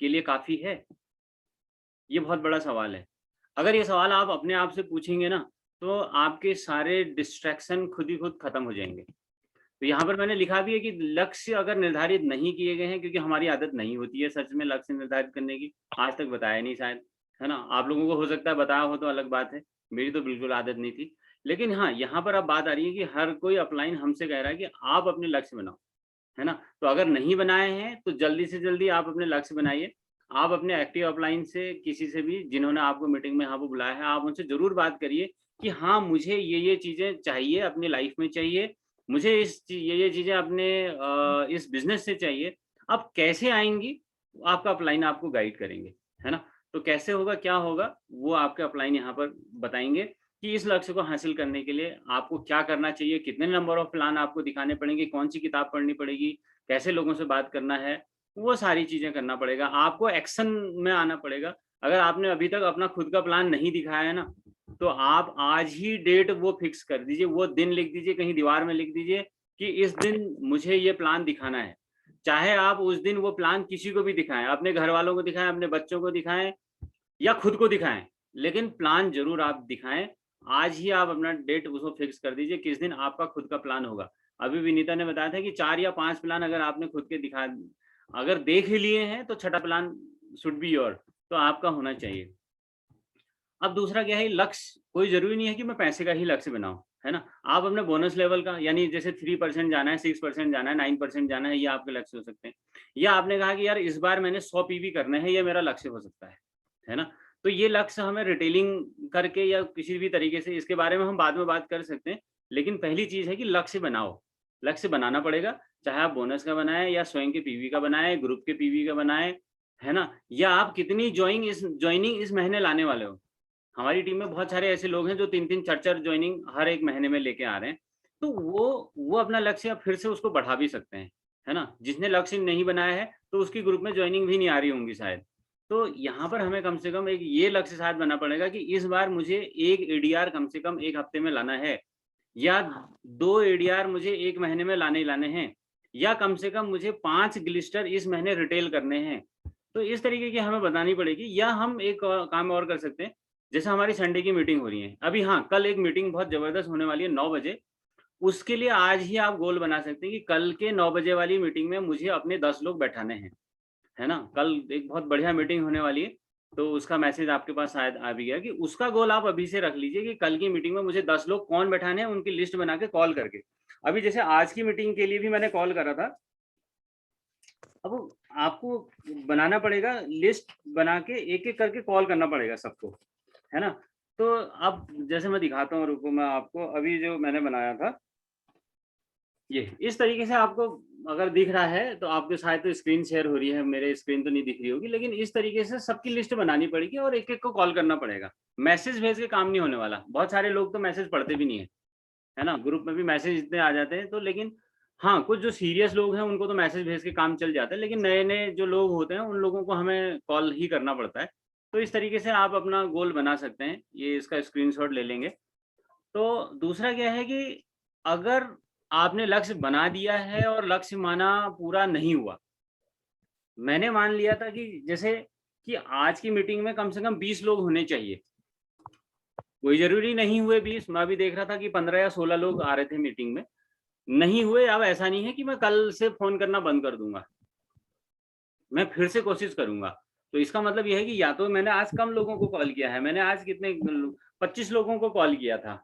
के लिए काफी है। ये बहुत बड़ा सवाल है। अगर ये सवाल आप अपने आप से पूछेंगे ना, तो आपके सारे डिस्ट्रैक्शन खुद ही खुद खत्म हो जाएंगे। तो यहाँ पर मैंने लिखा भी है कि लक्ष्य अगर निर्धारित नहीं किए गए हैं, क्योंकि हमारी आदत नहीं होती है सच में लक्ष्य निर्धारित करने की, आज तक बताया नहीं शायद, है ना। आप लोगों को हो सकता है बताया हो तो अलग बात है, मेरी तो बिल्कुल आदत नहीं थी। लेकिन हाँ, यहाँ पर अब बात आ रही है कि हर कोई अपलाइन हमसे कह रहा है कि आप अपने लक्ष्य बनाओ, है ना। तो अगर नहीं बनाए हैं तो जल्दी से जल्दी आप अपने लक्ष्य बनाइए। आप अपने एक्टिव अपलाइन से किसी से भी जिन्होंने आपको मीटिंग में यहाँ पर बुलाया है, आप उनसे जरूर बात करिए कि हाँ मुझे ये चीजें चाहिए अपनी लाइफ में चाहिए, मुझे ये चीजें अपने इस बिजनेस से चाहिए। अब कैसे आएंगी आपका अपलाइन आपको गाइड करेंगे, है ना। तो कैसे होगा क्या होगा वो आपके अपलाइन यहाँ पर बताएंगे कि इस लक्ष्य को हासिल करने के लिए आपको क्या करना चाहिए, कितने नंबर ऑफ प्लान आपको दिखाने पड़ेंगे, कौन सी किताब पढ़नी पड़ेगी, कैसे लोगों से बात करना है, वो सारी चीजें करना पड़ेगा। आपको एक्शन में आना पड़ेगा। अगर आपने अभी तक अपना खुद का प्लान नहीं दिखाया है ना, तो आप आज ही डेट वो फिक्स कर दीजिए, वो दिन लिख दीजिए, कहीं दीवार में लिख दीजिए कि इस दिन मुझे ये प्लान दिखाना है। चाहे आप उस दिन वो प्लान किसी को भी दिखाएं, अपने घर वालों को दिखाएं, अपने बच्चों को दिखाएं या खुद को दिखाएं, लेकिन प्लान जरूर आप दिखाएं। आज ही आप अपना डेट उसको फिक्स कर दीजिए किस दिन आपका खुद का प्लान होगा। अभी विनीता ने बताया था कि 4 या 5 प्लान अगर आपने खुद के अगर देख ही लिए हैं तो छठा प्लान शुड बी योर, तो आपका होना चाहिए। अब दूसरा क्या है, लक्ष्य कोई जरूरी नहीं है कि मैं पैसे का ही लक्ष्य बनाऊं, है ना। आप अपने बोनस लेवल का, यानी जैसे 3% जाना है, 6% जाना है, 9% जाना है, ये आपके लक्ष्य हो सकते हैं। या आपने कहा कि यार इस बार मैंने 100 पीवी करने हैं, ये मेरा लक्ष्य हो सकता है ना। तो ये लक्ष्य हमें रिटेलिंग करके या किसी भी तरीके से, इसके बारे में हम बाद में बात कर सकते हैं। लेकिन पहली चीज है कि लक्ष्य बनाओ, लक्ष्य बनाना पड़ेगा। चाहे आप बोनस का बनाए या स्वयं के पीवी का बनाए, ग्रुप के पीवी का बनाए, है ना, या आप कितनी ज्वाइनिंग इस महीने लाने वाले हो। हमारी टीम में बहुत सारे ऐसे लोग हैं जो 3-3 4-4 ज्वाइनिंग हर एक महीने में लेके आ रहे हैं। तो वो अपना लक्ष्य फिर से उसको बढ़ा भी सकते हैं, है ना। जिसने लक्ष्य नहीं बनाया है तो उसकी ग्रुप में ज्वाइनिंग भी नहीं आ रही होंगी शायद। तो यहाँ पर हमें कम से कम एक ये लक्ष्य साथ बना पड़ेगा कि इस बार मुझे 1 एडीआर कम से कम 1 हफ्ते में लाना है, या 2 एडीआर मुझे 1 महीने में लाने हैं, या कम से कम मुझे 5 ग्लिस्टर इस महीने रिटेल करने हैं। तो इस तरीके की हमें बतानी पड़ेगी। या हम एक काम और कर सकते हैं, जैसे हमारी संडे की मीटिंग हो रही है अभी, हाँ कल एक मीटिंग बहुत जबरदस्त होने वाली है 9 बजे। उसके लिए आज ही आप गोल बना सकते हैं कि कल के 9 बजे वाली मीटिंग में मुझे अपने 10 लोग बैठाने हैं, है ना। कल एक बहुत बढ़िया मीटिंग होने वाली है, तो उसका मैसेज आपके पास शायद आ भी गया कि उसका गोल आप अभी से रख लीजिए कि कल की मीटिंग में मुझे 10 लोग कौन बैठाने हैं, उनकी लिस्ट बना के कॉल करके। अभी जैसे आज की मीटिंग के लिए भी मैंने कॉल करा था, अब आपको बनाना पड़ेगा, लिस्ट बना के एक एक करके कॉल करना पड़ेगा सबको, है ना। तो अब जैसे मैं दिखाता हूँ, रुको मैं आपको अभी जो मैंने बनाया था ये इस तरीके से, आपको अगर दिख रहा है तो आपके शायद तो स्क्रीन शेयर हो रही है, मेरे स्क्रीन तो नहीं दिख रही होगी, लेकिन इस तरीके से सबकी लिस्ट बनानी पड़ेगी और एक एक को कॉल करना पड़ेगा। मैसेज भेज के काम नहीं होने वाला, बहुत सारे लोग तो मैसेज पढ़ते भी नहीं है ना। ग्रुप में भी मैसेज इतने आ जाते हैं, तो लेकिन हाँ, कुछ जो सीरियस लोग हैं उनको तो मैसेज भेज के काम चल जाता है, लेकिन नए-नए जो लोग होते हैं उन लोगों को हमें कॉल ही करना पड़ता है। तो इस तरीके से आप अपना गोल बना सकते हैं। ये इसका स्क्रीनशॉट ले लेंगे। तो दूसरा क्या है कि अगर आपने लक्ष्य बना दिया है और लक्ष्य माना पूरा नहीं हुआ, मैंने मान लिया था कि जैसे कि आज की मीटिंग में कम से कम 20 लोग होने चाहिए। कोई ज़रूरी नहीं हुए 20, मैं भी देख रहा था कि 15 या 16 लोग आ रहे थे मीटिंग में। नहीं हुए, अब ऐसा नहीं है कि मैं कल से फ़ोन करना बंद कर दूँगा। मैं फिर से कोशिश करूँगा। तो इसका मतलब ये है कि या तो मैंने आज कम लोगों को कॉल किया है, मैंने आज कितने 25 लोगों को कॉल किया था,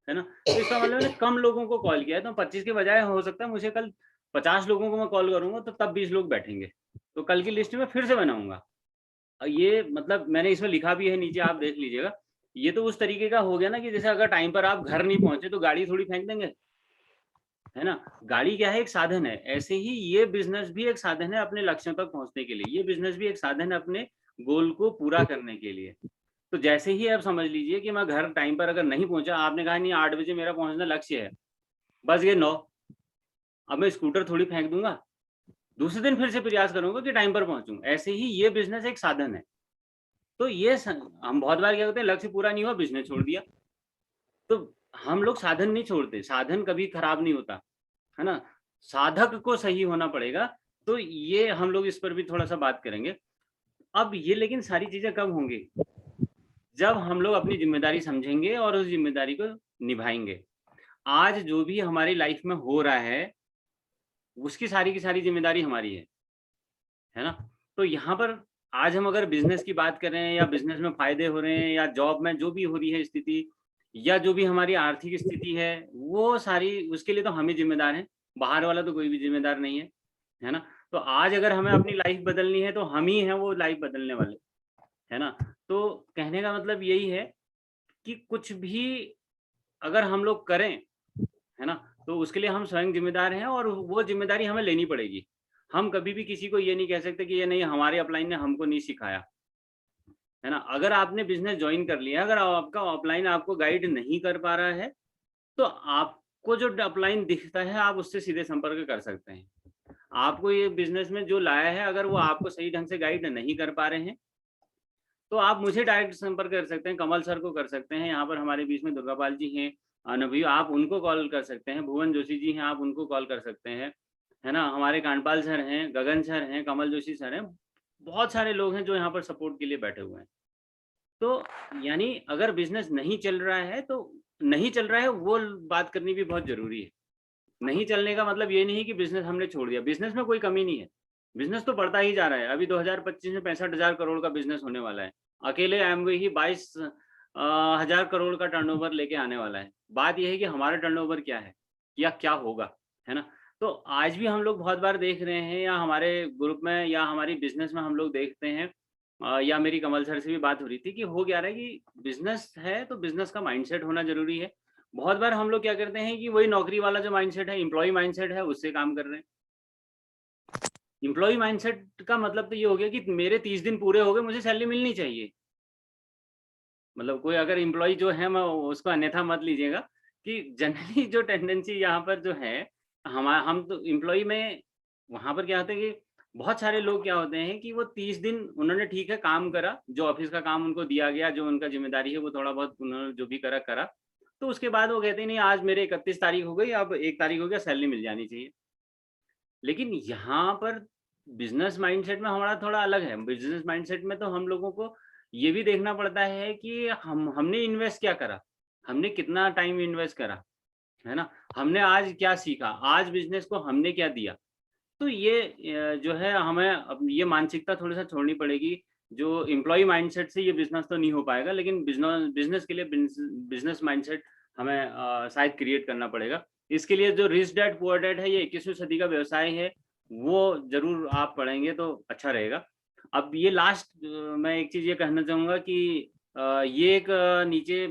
है ना? तो इसका मतलब मैंने कम लोगों को कॉल किया है, तो 25 के बजाय हो सकता है मुझे कल 50 लोगों को मैं कॉल करूँगा, तो तब 20 लोग बैठेंगे। तो कल की लिस्ट में फिर से बनाऊँगा। ये मतलब मैंने इसमें लिखा भी है नीचे, आप देख लीजिएगा। ये तो उस तरीके का हो गया ना कि जैसे अगर टाइम पर आप घर नहीं पहुँचे तो गाड़ी थोड़ी फेंक देंगे, है ना? गाड़ी क्या है, एक साधन है। ऐसे ही ये बिज़नेस भी एक साधन है अपने लक्ष्यों तक पहुँचने के लिए। ये बिज़नेस भी एक साधन है अपने गोल को पूरा करने के लिए। तो जैसे ही आप समझ लीजिए कि मैं घर टाइम पर अगर नहीं पहुँचा, आपने कहा नहीं 8 बजे मेरा पहुँचना लक्ष्य है, बज गए 9, अब मैं स्कूटर थोड़ी फेंक दूँगा। दूसरे दिन फिर से प्रयास करूँगा कि टाइम पर पहुँचूँ। ऐसे ही ये बिज़नेस एक साधन है। तो ये स हम बहुत बार क्या करते हैं, लक्ष्य पूरा नहीं हुआ, बिज़नेस छोड़ दिया। तो हम लोग साधन नहीं छोड़ते, साधन कभी खराब नहीं होता, है ना? साधक को सही होना पड़ेगा, तो ये हम लोग इस पर भी थोड़ा-सा बात करेंगे। अब ये लेकिन सारी चीज़ें कब होंगी? जब हम लोग अपनी ज़िम्मेदारी समझेंगे और उस ज़िम्मेदारी को निभाएँगे। आज जो भी हमारी लाइफ़ में हो रहा है, उसकी सारी की सारी ज़िम्मेदारी हमारी है ना? तो यहाँ पर आज हम अगर बिज़नेस की बात कर रहे हैं या बिज़नेस में फ़ायदे हो रहे हैं या जॉब में जो भी हो रही है स्थिति या जो भी हमारी आर्थिक स्थिति है, वो सारी उसके लिए तो हम ही ज़िम्मेदार हैं, बाहर वाला तो कोई भी ज़िम्मेदार नहीं है ना? तो आज अगर हमें अपनी लाइफ़ बदलनी है, तो हम ही हैं वो लाइफ़ बदलने वाले, है ना? तो कहने का मतलब यही है कि कुछ भी अगर हम लोग करें, है ना? तो उसके लिए हम स्वयं ज़िम्मेदार हैं और वो ज़िम्मेदारी हमें लेनी पड़ेगी। हम कभी भी किसी को ये नहीं कह सकते कि ये नहीं हमारे अपलाइन ने हमको नहीं सिखाया, है ना? अगर आपने बिज़नेस जॉइन कर लिया, अगर आपका अपलाइन आपको गाइड नहीं कर पा रहा है, तो आपको जो अपलाइन दिखता है, आप उससे सीधे संपर्क कर सकते हैं। आपको ये बिज़नेस में जो लाया है, अगर वो आपको सही ढंग से गाइड नहीं कर पा रहे हैं, तो आप मुझे डायरेक्ट संपर्क कर सकते हैं, कमल सर को कर सकते हैं, यहाँ पर हमारे बीच में दुर्गापाल जी हैं, अनुभवी आप उनको कॉल कर सकते हैं, भुवन जोशी जी हैं, आप उनको कॉल कर सकते हैं, है ना? हमारे कांडपाल सर हैं, गगन सर हैं, कमल जोशी सर हैं, बहुत सारे लोग हैं जो यहाँ पर सपोर्ट के लिए बैठे हुए हैं। तो यानी अगर बिज़नेस नहीं चल रहा है, तो नहीं चल रहा है वो बात करनी भी बहुत ज़रूरी है। नहीं चलने का मतलब ये नहीं कि बिज़नेस हमने छोड़ दिया, बिज़नेस में कोई कमी नहीं है। बिज़नेस तो बढ़ता ही जा रहा है, अभी 2025 में 65,000 करोड़ का बिज़नेस होने वाला है। अकेले एमवे ही 22 हज़ार करोड़ का टर्नओवर लेके आने वाला है। बात ये है कि हमारा टर्नओवर क्या है या क्या होगा, है ना? तो आज भी हम लोग बहुत बार देख रहे हैं या हमारे ग्रुप में या हमारी बिज़नेस में हम लोग देखते हैं या मेरी कमल सर से भी बात हो रही थी कि हो क्या रहा है कि बिज़नेस है तो बिज़नेस का माइंडसेट होना ज़रूरी है। बहुत बार हम लोग क्या करते हैं कि वही नौकरी वाला जो माइंडसेट है, एम्प्लॉयी माइंडसेट है, उससे काम कर रहे हैं। एम्प्लॉयी माइंडसेट का मतलब तो ये हो गया कि मेरे 30 दिन पूरे हो गए, मुझे सैलरी मिलनी चाहिए। मतलब कोई अगर एम्प्लॉयी जो है मैं उसको अन्यथा मत लीजिएगा कि जनरली जो टेंडेंसी यहाँ पर जो है, हम तो एम्प्लॉयी में वहाँ पर क्या होता है कि बहुत सारे लोग क्या होते हैं कि वो 30 दिन उन्होंने ठीक है काम करा, जो ऑफ़िस का काम उनको दिया गया, जो उनका ज़िम्मेदारी है वो थोड़ा बहुत उन्होंने जो भी करा, करा। तो उसके बाद वो कहते हैं नहीं आज मेरे 31 तारीख हो गई, अब 1 तारीख हो गया सैलरी मिल जानी चाहिए। लेकिन यहाँ पर बिज़नेस माइंडसेट में हमारा थोड़ा अलग है। बिज़नेस माइंडसेट में तो हम लोगों को ये भी देखना पड़ता है कि हमने इन्वेस्ट क्या करा? हमने कितना टाइम इन्वेस्ट करा, है ना? हमने आज क्या सीखा? आज बिज़नेस को हमने क्या दिया? तो ये जो है हमें अब ये मानसिकता थोड़ा-सा छोड़नी पड़ेगी। जो एम्प्लॉयी माइंडसेट से ये बिज़नेस तो नहीं हो पाएगा, लेकिन बिज़नेस के लिए बिज़नेस माइंडसेट हमें शायद क्रिएट करना पड़ेगा। इसके लिए जो रिच डैड पुअर डैड है, ये 21वीं सदी का व्यवसाय है, वो ज़रूर आप पढ़ेंगे तो अच्छा रहेगा। अब ये लास्ट मैं एक चीज़ ये कहना चाहूँगा कि ये एक नीचे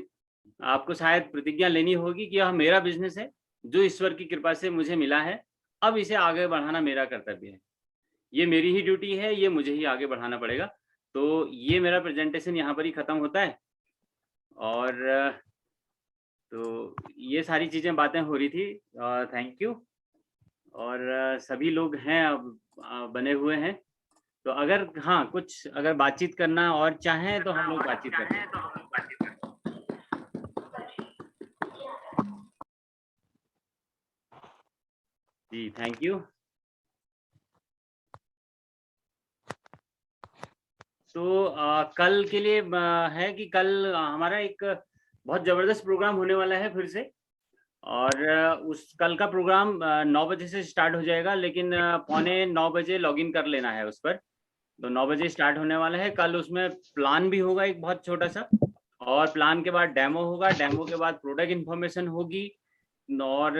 आपको शायद प्रतिज्ञा लेनी होगी कि यह मेरा बिज़नेस है, जो ईश्वर की कृपा से मुझे मिला है, अब इसे आगे बढ़ाना मेरा कर्तव्य है। ये मेरी ही ड्यूटी है, ये मुझे ही आगे बढ़ाना पड़ेगा। तो ये मेरा प्रेज़ेंटेशन यहाँ पर ही खत्म होता है और तो ये सारी चीज़ें बातें हो रही थी। थैंक यू और सभी लोग हैं अब बने हुए हैं। तो अगर हाँ कुछ अगर बातचीत करना और चाहें तो हम लोग बातचीत करते हैं। जी थैंक यू। तो कल के लिए है कि कल हमारा एक बहुत जबरदस्त प्रोग्राम होने वाला है फिर से, और उस कल का प्रोग्राम 9 बजे से स्टार्ट हो जाएगा, लेकिन 8:45 बजे लॉगिन कर लेना है उस पर। तो 9 बजे स्टार्ट होने वाला है कल। उसमें प्लान भी होगा एक बहुत छोटा सा, और प्लान के बाद डेमो होगा, डेमो के बाद प्रोडक्ट इन्फॉर्मेशन होगी। और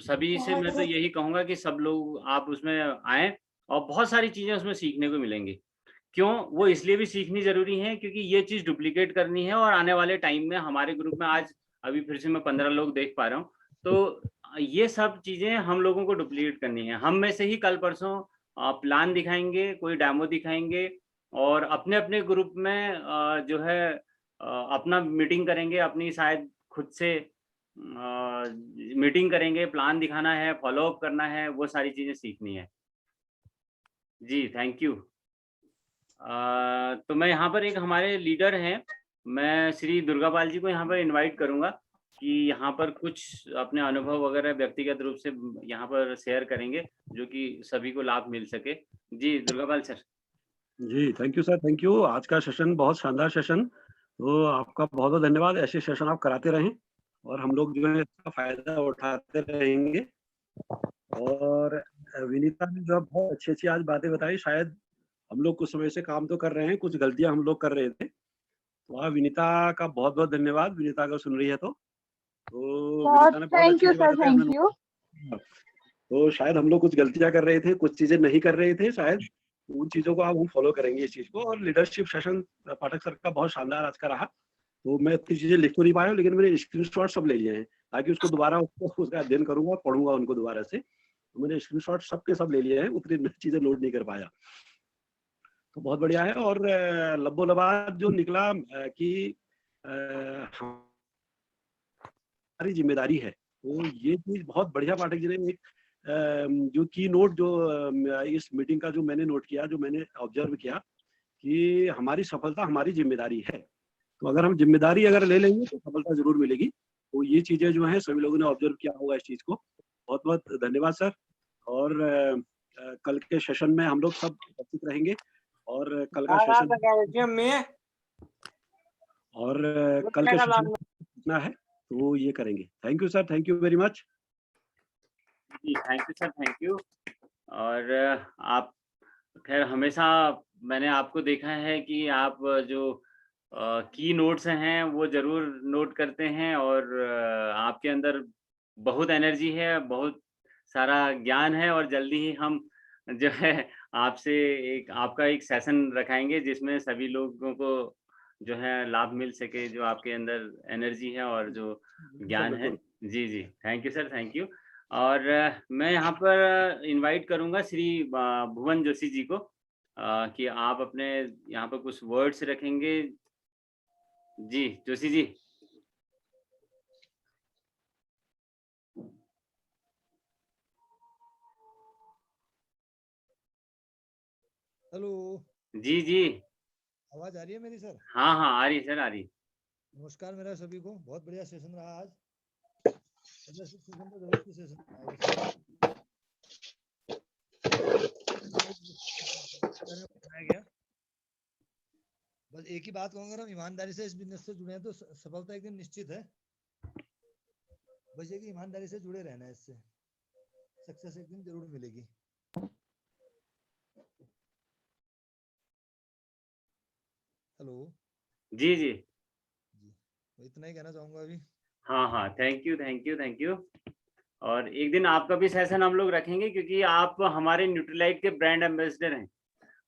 सभी से मैं तो यही कहूँगा कि सब लोग आप उसमें आएँ, और बहुत सारी चीज़ें उसमें सीखने को मिलेंगी। क्यों? वो इसलिए भी सीखनी ज़रूरी है क्योंकि ये चीज़ डुप्लीकेट करनी है, और आने वाले टाइम में हमारे ग्रुप में आज अभी फिर से मैं 15 लोग देख पा रहा हूँ। तो ये सब चीज़ें हम लोगों को डुप्लीकेट करनी है। हम में से ही कल परसों प्लान दिखाएँगे, कोई डेमो दिखाएँगे, और अपने-अपने ग्रुप में जो है अपना मीटिंग करेंगे, अपनी शायद खुद से मीटिंग करेंगे, प्लान दिखाना है, फ़ॉलो अप करना है, वो सारी चीज़ें सीखनी है। जी, थैंक यू। तो मैं यहाँ पर एक हमारे लीडर हैं, मैं श्री दुर्गापाल जी को यहाँ पर इनवाइट करूँगा कि यहाँ पर कुछ अपने अनुभव वगैरह व्यक्तिगत रूप से यहाँ पर शेयर करेंगे, जो कि सभी को लाभ मिल सके। जी, दुर्गापाल सर। जी, thank you sir, thank you. आज का सेशन बहुत शानदार सेशन, तो आपका बहुत-बहुत धन्यवाद। ऐसे सेशन आप कराते रहें और हम लोग जो है इसका फ़ायदा उठाते रहेंगे। और विनीता ने जो है बहुत अच्छी-अच्छी आज बातें बताई। शायद हम लोग कुछ समय से काम तो कर रहे हैं, कुछ गलतियाँ हम लोग कर रहे थे। तो विनीता का बहुत-बहुत धन्यवाद, विनीता अगर सुन रही है तो। तो विनीता ने बहुत थैंक यू अच्छी-अच्छी सर, बातें बताई थैंक हमने। यू। तो शायद हम लोग कुछ गलतियाँ कर रहे थे, कुछ चीज़ें नहीं कर रहे थे शायद, उन चीज़ों को अब हम फ़ॉलो करेंगे इस चीज़ को। और लीडरशिप सेशन पाठक सर का बहुत शानदार आज का रहा। तो मैं इतनी चीज़ें लिख तो नहीं पाया हूँ, लेकिन मैंने स्क्रीनशॉट सब ले लिए हैं, ताकि उसको दोबारा उसका अध्ययन करूँगा और पढ़ूँगा उनको दोबारा से। तो मैंने स्क्रीनशॉट सब के सब ले लिए हैं, उतनी चीज़ें नोट नहीं कर पाया। तो बहुत बढ़िया है। और लबो-लबाद जो निकला कि हमारी ज़िम्मेदारी है, तो ये चीज़ बहुत बढ़िया पाठक जी ने एक जो की नोट जो इस मीटिंग का जो मैंने नोट किया, जो मैंने ऑब्जर्व किया कि हमारी सफलता हमारी ज़िम्मेदारी है। तो अगर हम ज़िम्मेदारी अगर ले लेंगे तो सफलता ज़रूर मिलेगी। तो ये चीज़ें जो हैं सभी लोगों ने ऑब्जर्व किया होगा इस चीज़ को। बहुत-बहुत धन्यवाद सर। और कल के सेशन में हम लोग सब उपस्थित रहेंगे, और कल का सेशन कल के सेशन कितना है तो ये करेंगे। Thank you sir, thank you very much. जी, thank you sir, thank you. और आप खैर हमेशा मैंने आपको देखा है कि आप जो की नोट्स हैं वो ज़रूर नोट करते हैं, और आपके अंदर बहुत एनर्जी है, बहुत सारा ज्ञान है, और जल्दी ही हम जो है आपसे एक आपका एक सेशन रखाएँगे जिसमें सभी लोगों को जो है लाभ मिल सके, जो आपके अंदर एनर्जी है और जो ज्ञान है। जी, जी। Thank you sir, thank you. और मैं यहाँ पर इनवाइट करूँगा श्री भुवन जोशी जी को कि आप अपने यहाँ पर कुछ वर्ड्स रखेंगे। जी, जोशी जी। हेलो, जी, जी। आवाज आ रही है मेरी सर? हाँ, हाँ, आ रही है सर, आ रही है। नमस्कार मेरा सभी को। बहुत बढ़िया सेशन रहा आज। सेशन तो जबरदस्त सेशन बताया गया। बस एक ही बात कहूंगा, हम ईमानदारी से इस बिजनेस से जुड़े हैं तो सफलता एक दिन निश्चित है। बस ये कि ईमानदारी से जुड़े रहना है, इससे सक्सेस एक दिन जरूर मिलेगी। हेलो जी, जी। जी, तो इतना ही कहना चाहूंगा अभी। हाँ, हाँ, thank you, thank you, thank you. और एक दिन आपका भी सेशन हम लोग रखेंगे क्योंकि आप हमारे न्यूट्रीलाइट के ब्रांड एम्बेसडर हैं,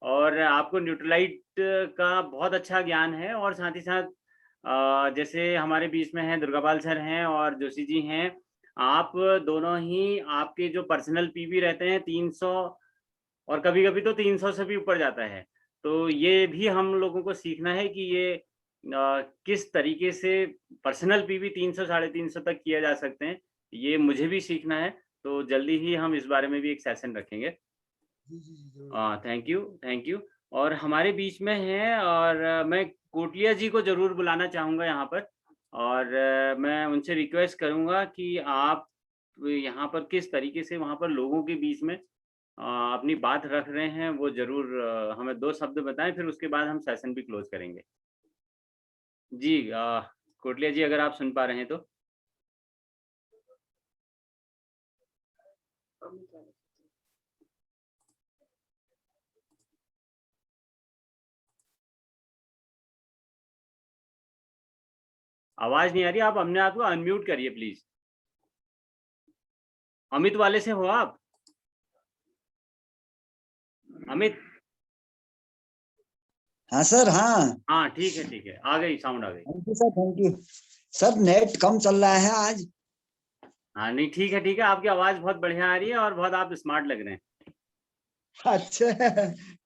और आपको न्यूट्रीलाइट का बहुत अच्छा ज्ञान है, और साथ ही साथ जैसे हमारे बीच में हैं दुर्गापाल सर हैं और जोशी जी हैं, आप दोनों ही आपके जो पर्सनल पीवी रहते हैं 300, और कभी-कभी तो 300 से भी ऊपर जाता है। तो ये भी हम लोगों को सीखना है कि ये किस तरीके से पर्सनल पीवी 300 साढ़े 300 तक किया जा सकते हैं, ये मुझे भी सीखना है। तो जल्दी ही हम इस बारे में भी एक सेशन रखेंगे। जी जी जी जरूर। Thank you. और हमारे बीच में हैं, और मैं कोटलिया जी को जरूर बुलाना चाहूँगा यहाँ पर, और मैं उनसे रिक्वेस्ट करूँगा कि आप यहाँ पर किस तरीके से वहाँ पर लोगों के बीच में अपनी बात रख रहे हैं, वो ज़रूर हमें 2 शब्द बताएँ, फिर उसके बाद हम सेशन भी क्लोज़ करेंगे। जी कोटलिया जी, अगर आप सुन पा रहे हैं तो? आवाज़ नहीं आ रही, आप अपने आप को अनम्यूट करिए प्लीज़। अमित वाले से हो आप? अमित? हाँ सर, हाँ। हाँ, ठीक है, आ गई, साउंड आ गई। Thank you sir, thank you sir. Net कम चल रहा है आज। हाँ, नहीं ठीक है, आपकी आवाज़ बहुत बढ़िया आ रही है और बहुत आप स्मार्ट लग रहे हैं। अच्छा,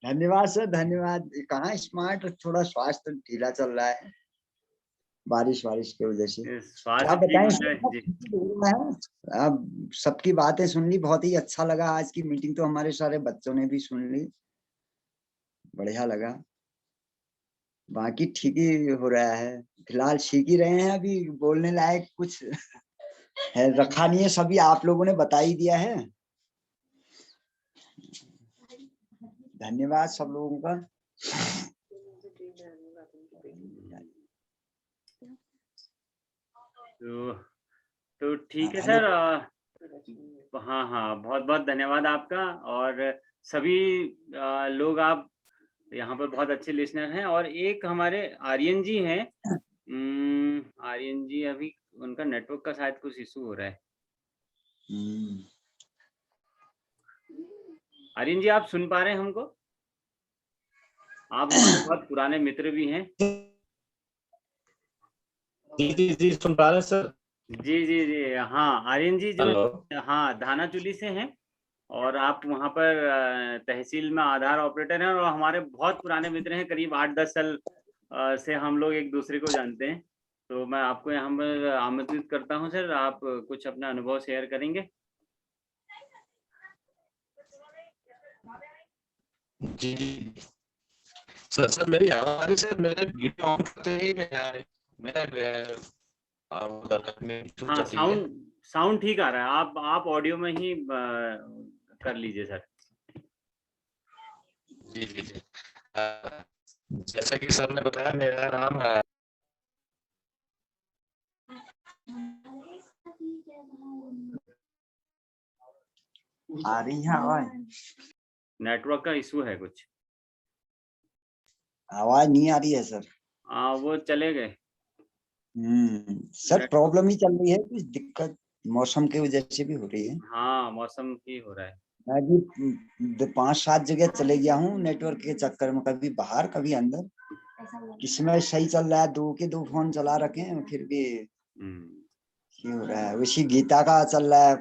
धन्यवाद सर, धन्यवाद। कहाँ स्मार्ट, थोड़ा स्वास्थ्य ढीला चल रहा है बारिश की वजह से। क्या स्वास्थ्य ठीक बताएं हो सर, जाए जी। अब सबकी बातें सुन ली, बहुत ही अच्छा लगा। आज की मीटिंग तो हमारे सारे बच्चों ने भी सुन ली, बढ़िया लगा। बाकी ठीक ही हो रहा है, फिलहाल सीख ही रहे हैं। अभी बोलने लायक कुछ है रखा नहीं है, सभी आप लोगों ने बता ही दिया है। धन्यवाद सब लोगों का। तो ठीक है सर। हाँ, बहुत धन्यवाद आपका। और सभी लोग, आप यहाँ पर बहुत अच्छे लिसनर हैं। और एक हमारे आर्यन जी हैं, आर्यन जी अभी उनका नेटवर्क का शायद कुछ इशू हो रहा है। आर्यन जी, आप सुन पा रहे हैं हमको? आप हमारे बहुत पुराने मित्र भी हैं। जी सुन पा रहे हैं सर। जी। हाँ, आर्यन जी जो हाँ धानाचूली से हैं, और आप वहाँ पर तहसील में आधार ऑपरेटर हैं, और हमारे बहुत पुराने मित्र हैं, करीब 8-10 साल से हम लोग एक दूसरे को जानते हैं। तो मैं आपको यहाँ पर आमंत्रित करता हूँ सर, आप कुछ अपना अनुभव शेयर करेंगे? जी सर मेरी आवाज सर, मेरे वीडियो ऑन करते ही हाँ, साउंड ठीक आ रहा है। आप ऑडियो में ही कर लीजिए सर। जी जैसा कि सर ने बताया, मेरा नाम आ रही है आवाज? नेटवर्क का इशू है कुछ। आवाज नहीं आ रही है सर। वो चले गए। सर प्रॉब्लम ही चल रही है, कुछ दिक्कत मौसम की वजह से भी हो रही है। हाँ, मौसम ही हो रहा है। मैं भी 5-7 जगह चले गया हूँ नेटवर्क के चक्कर में, कभी बाहर कभी अंदर। किसमें सही चल रहा है, 2 के 2 फोन चला रखे हैं, फिर भी ये हो रहा है। उसी गीता का चल रहा है।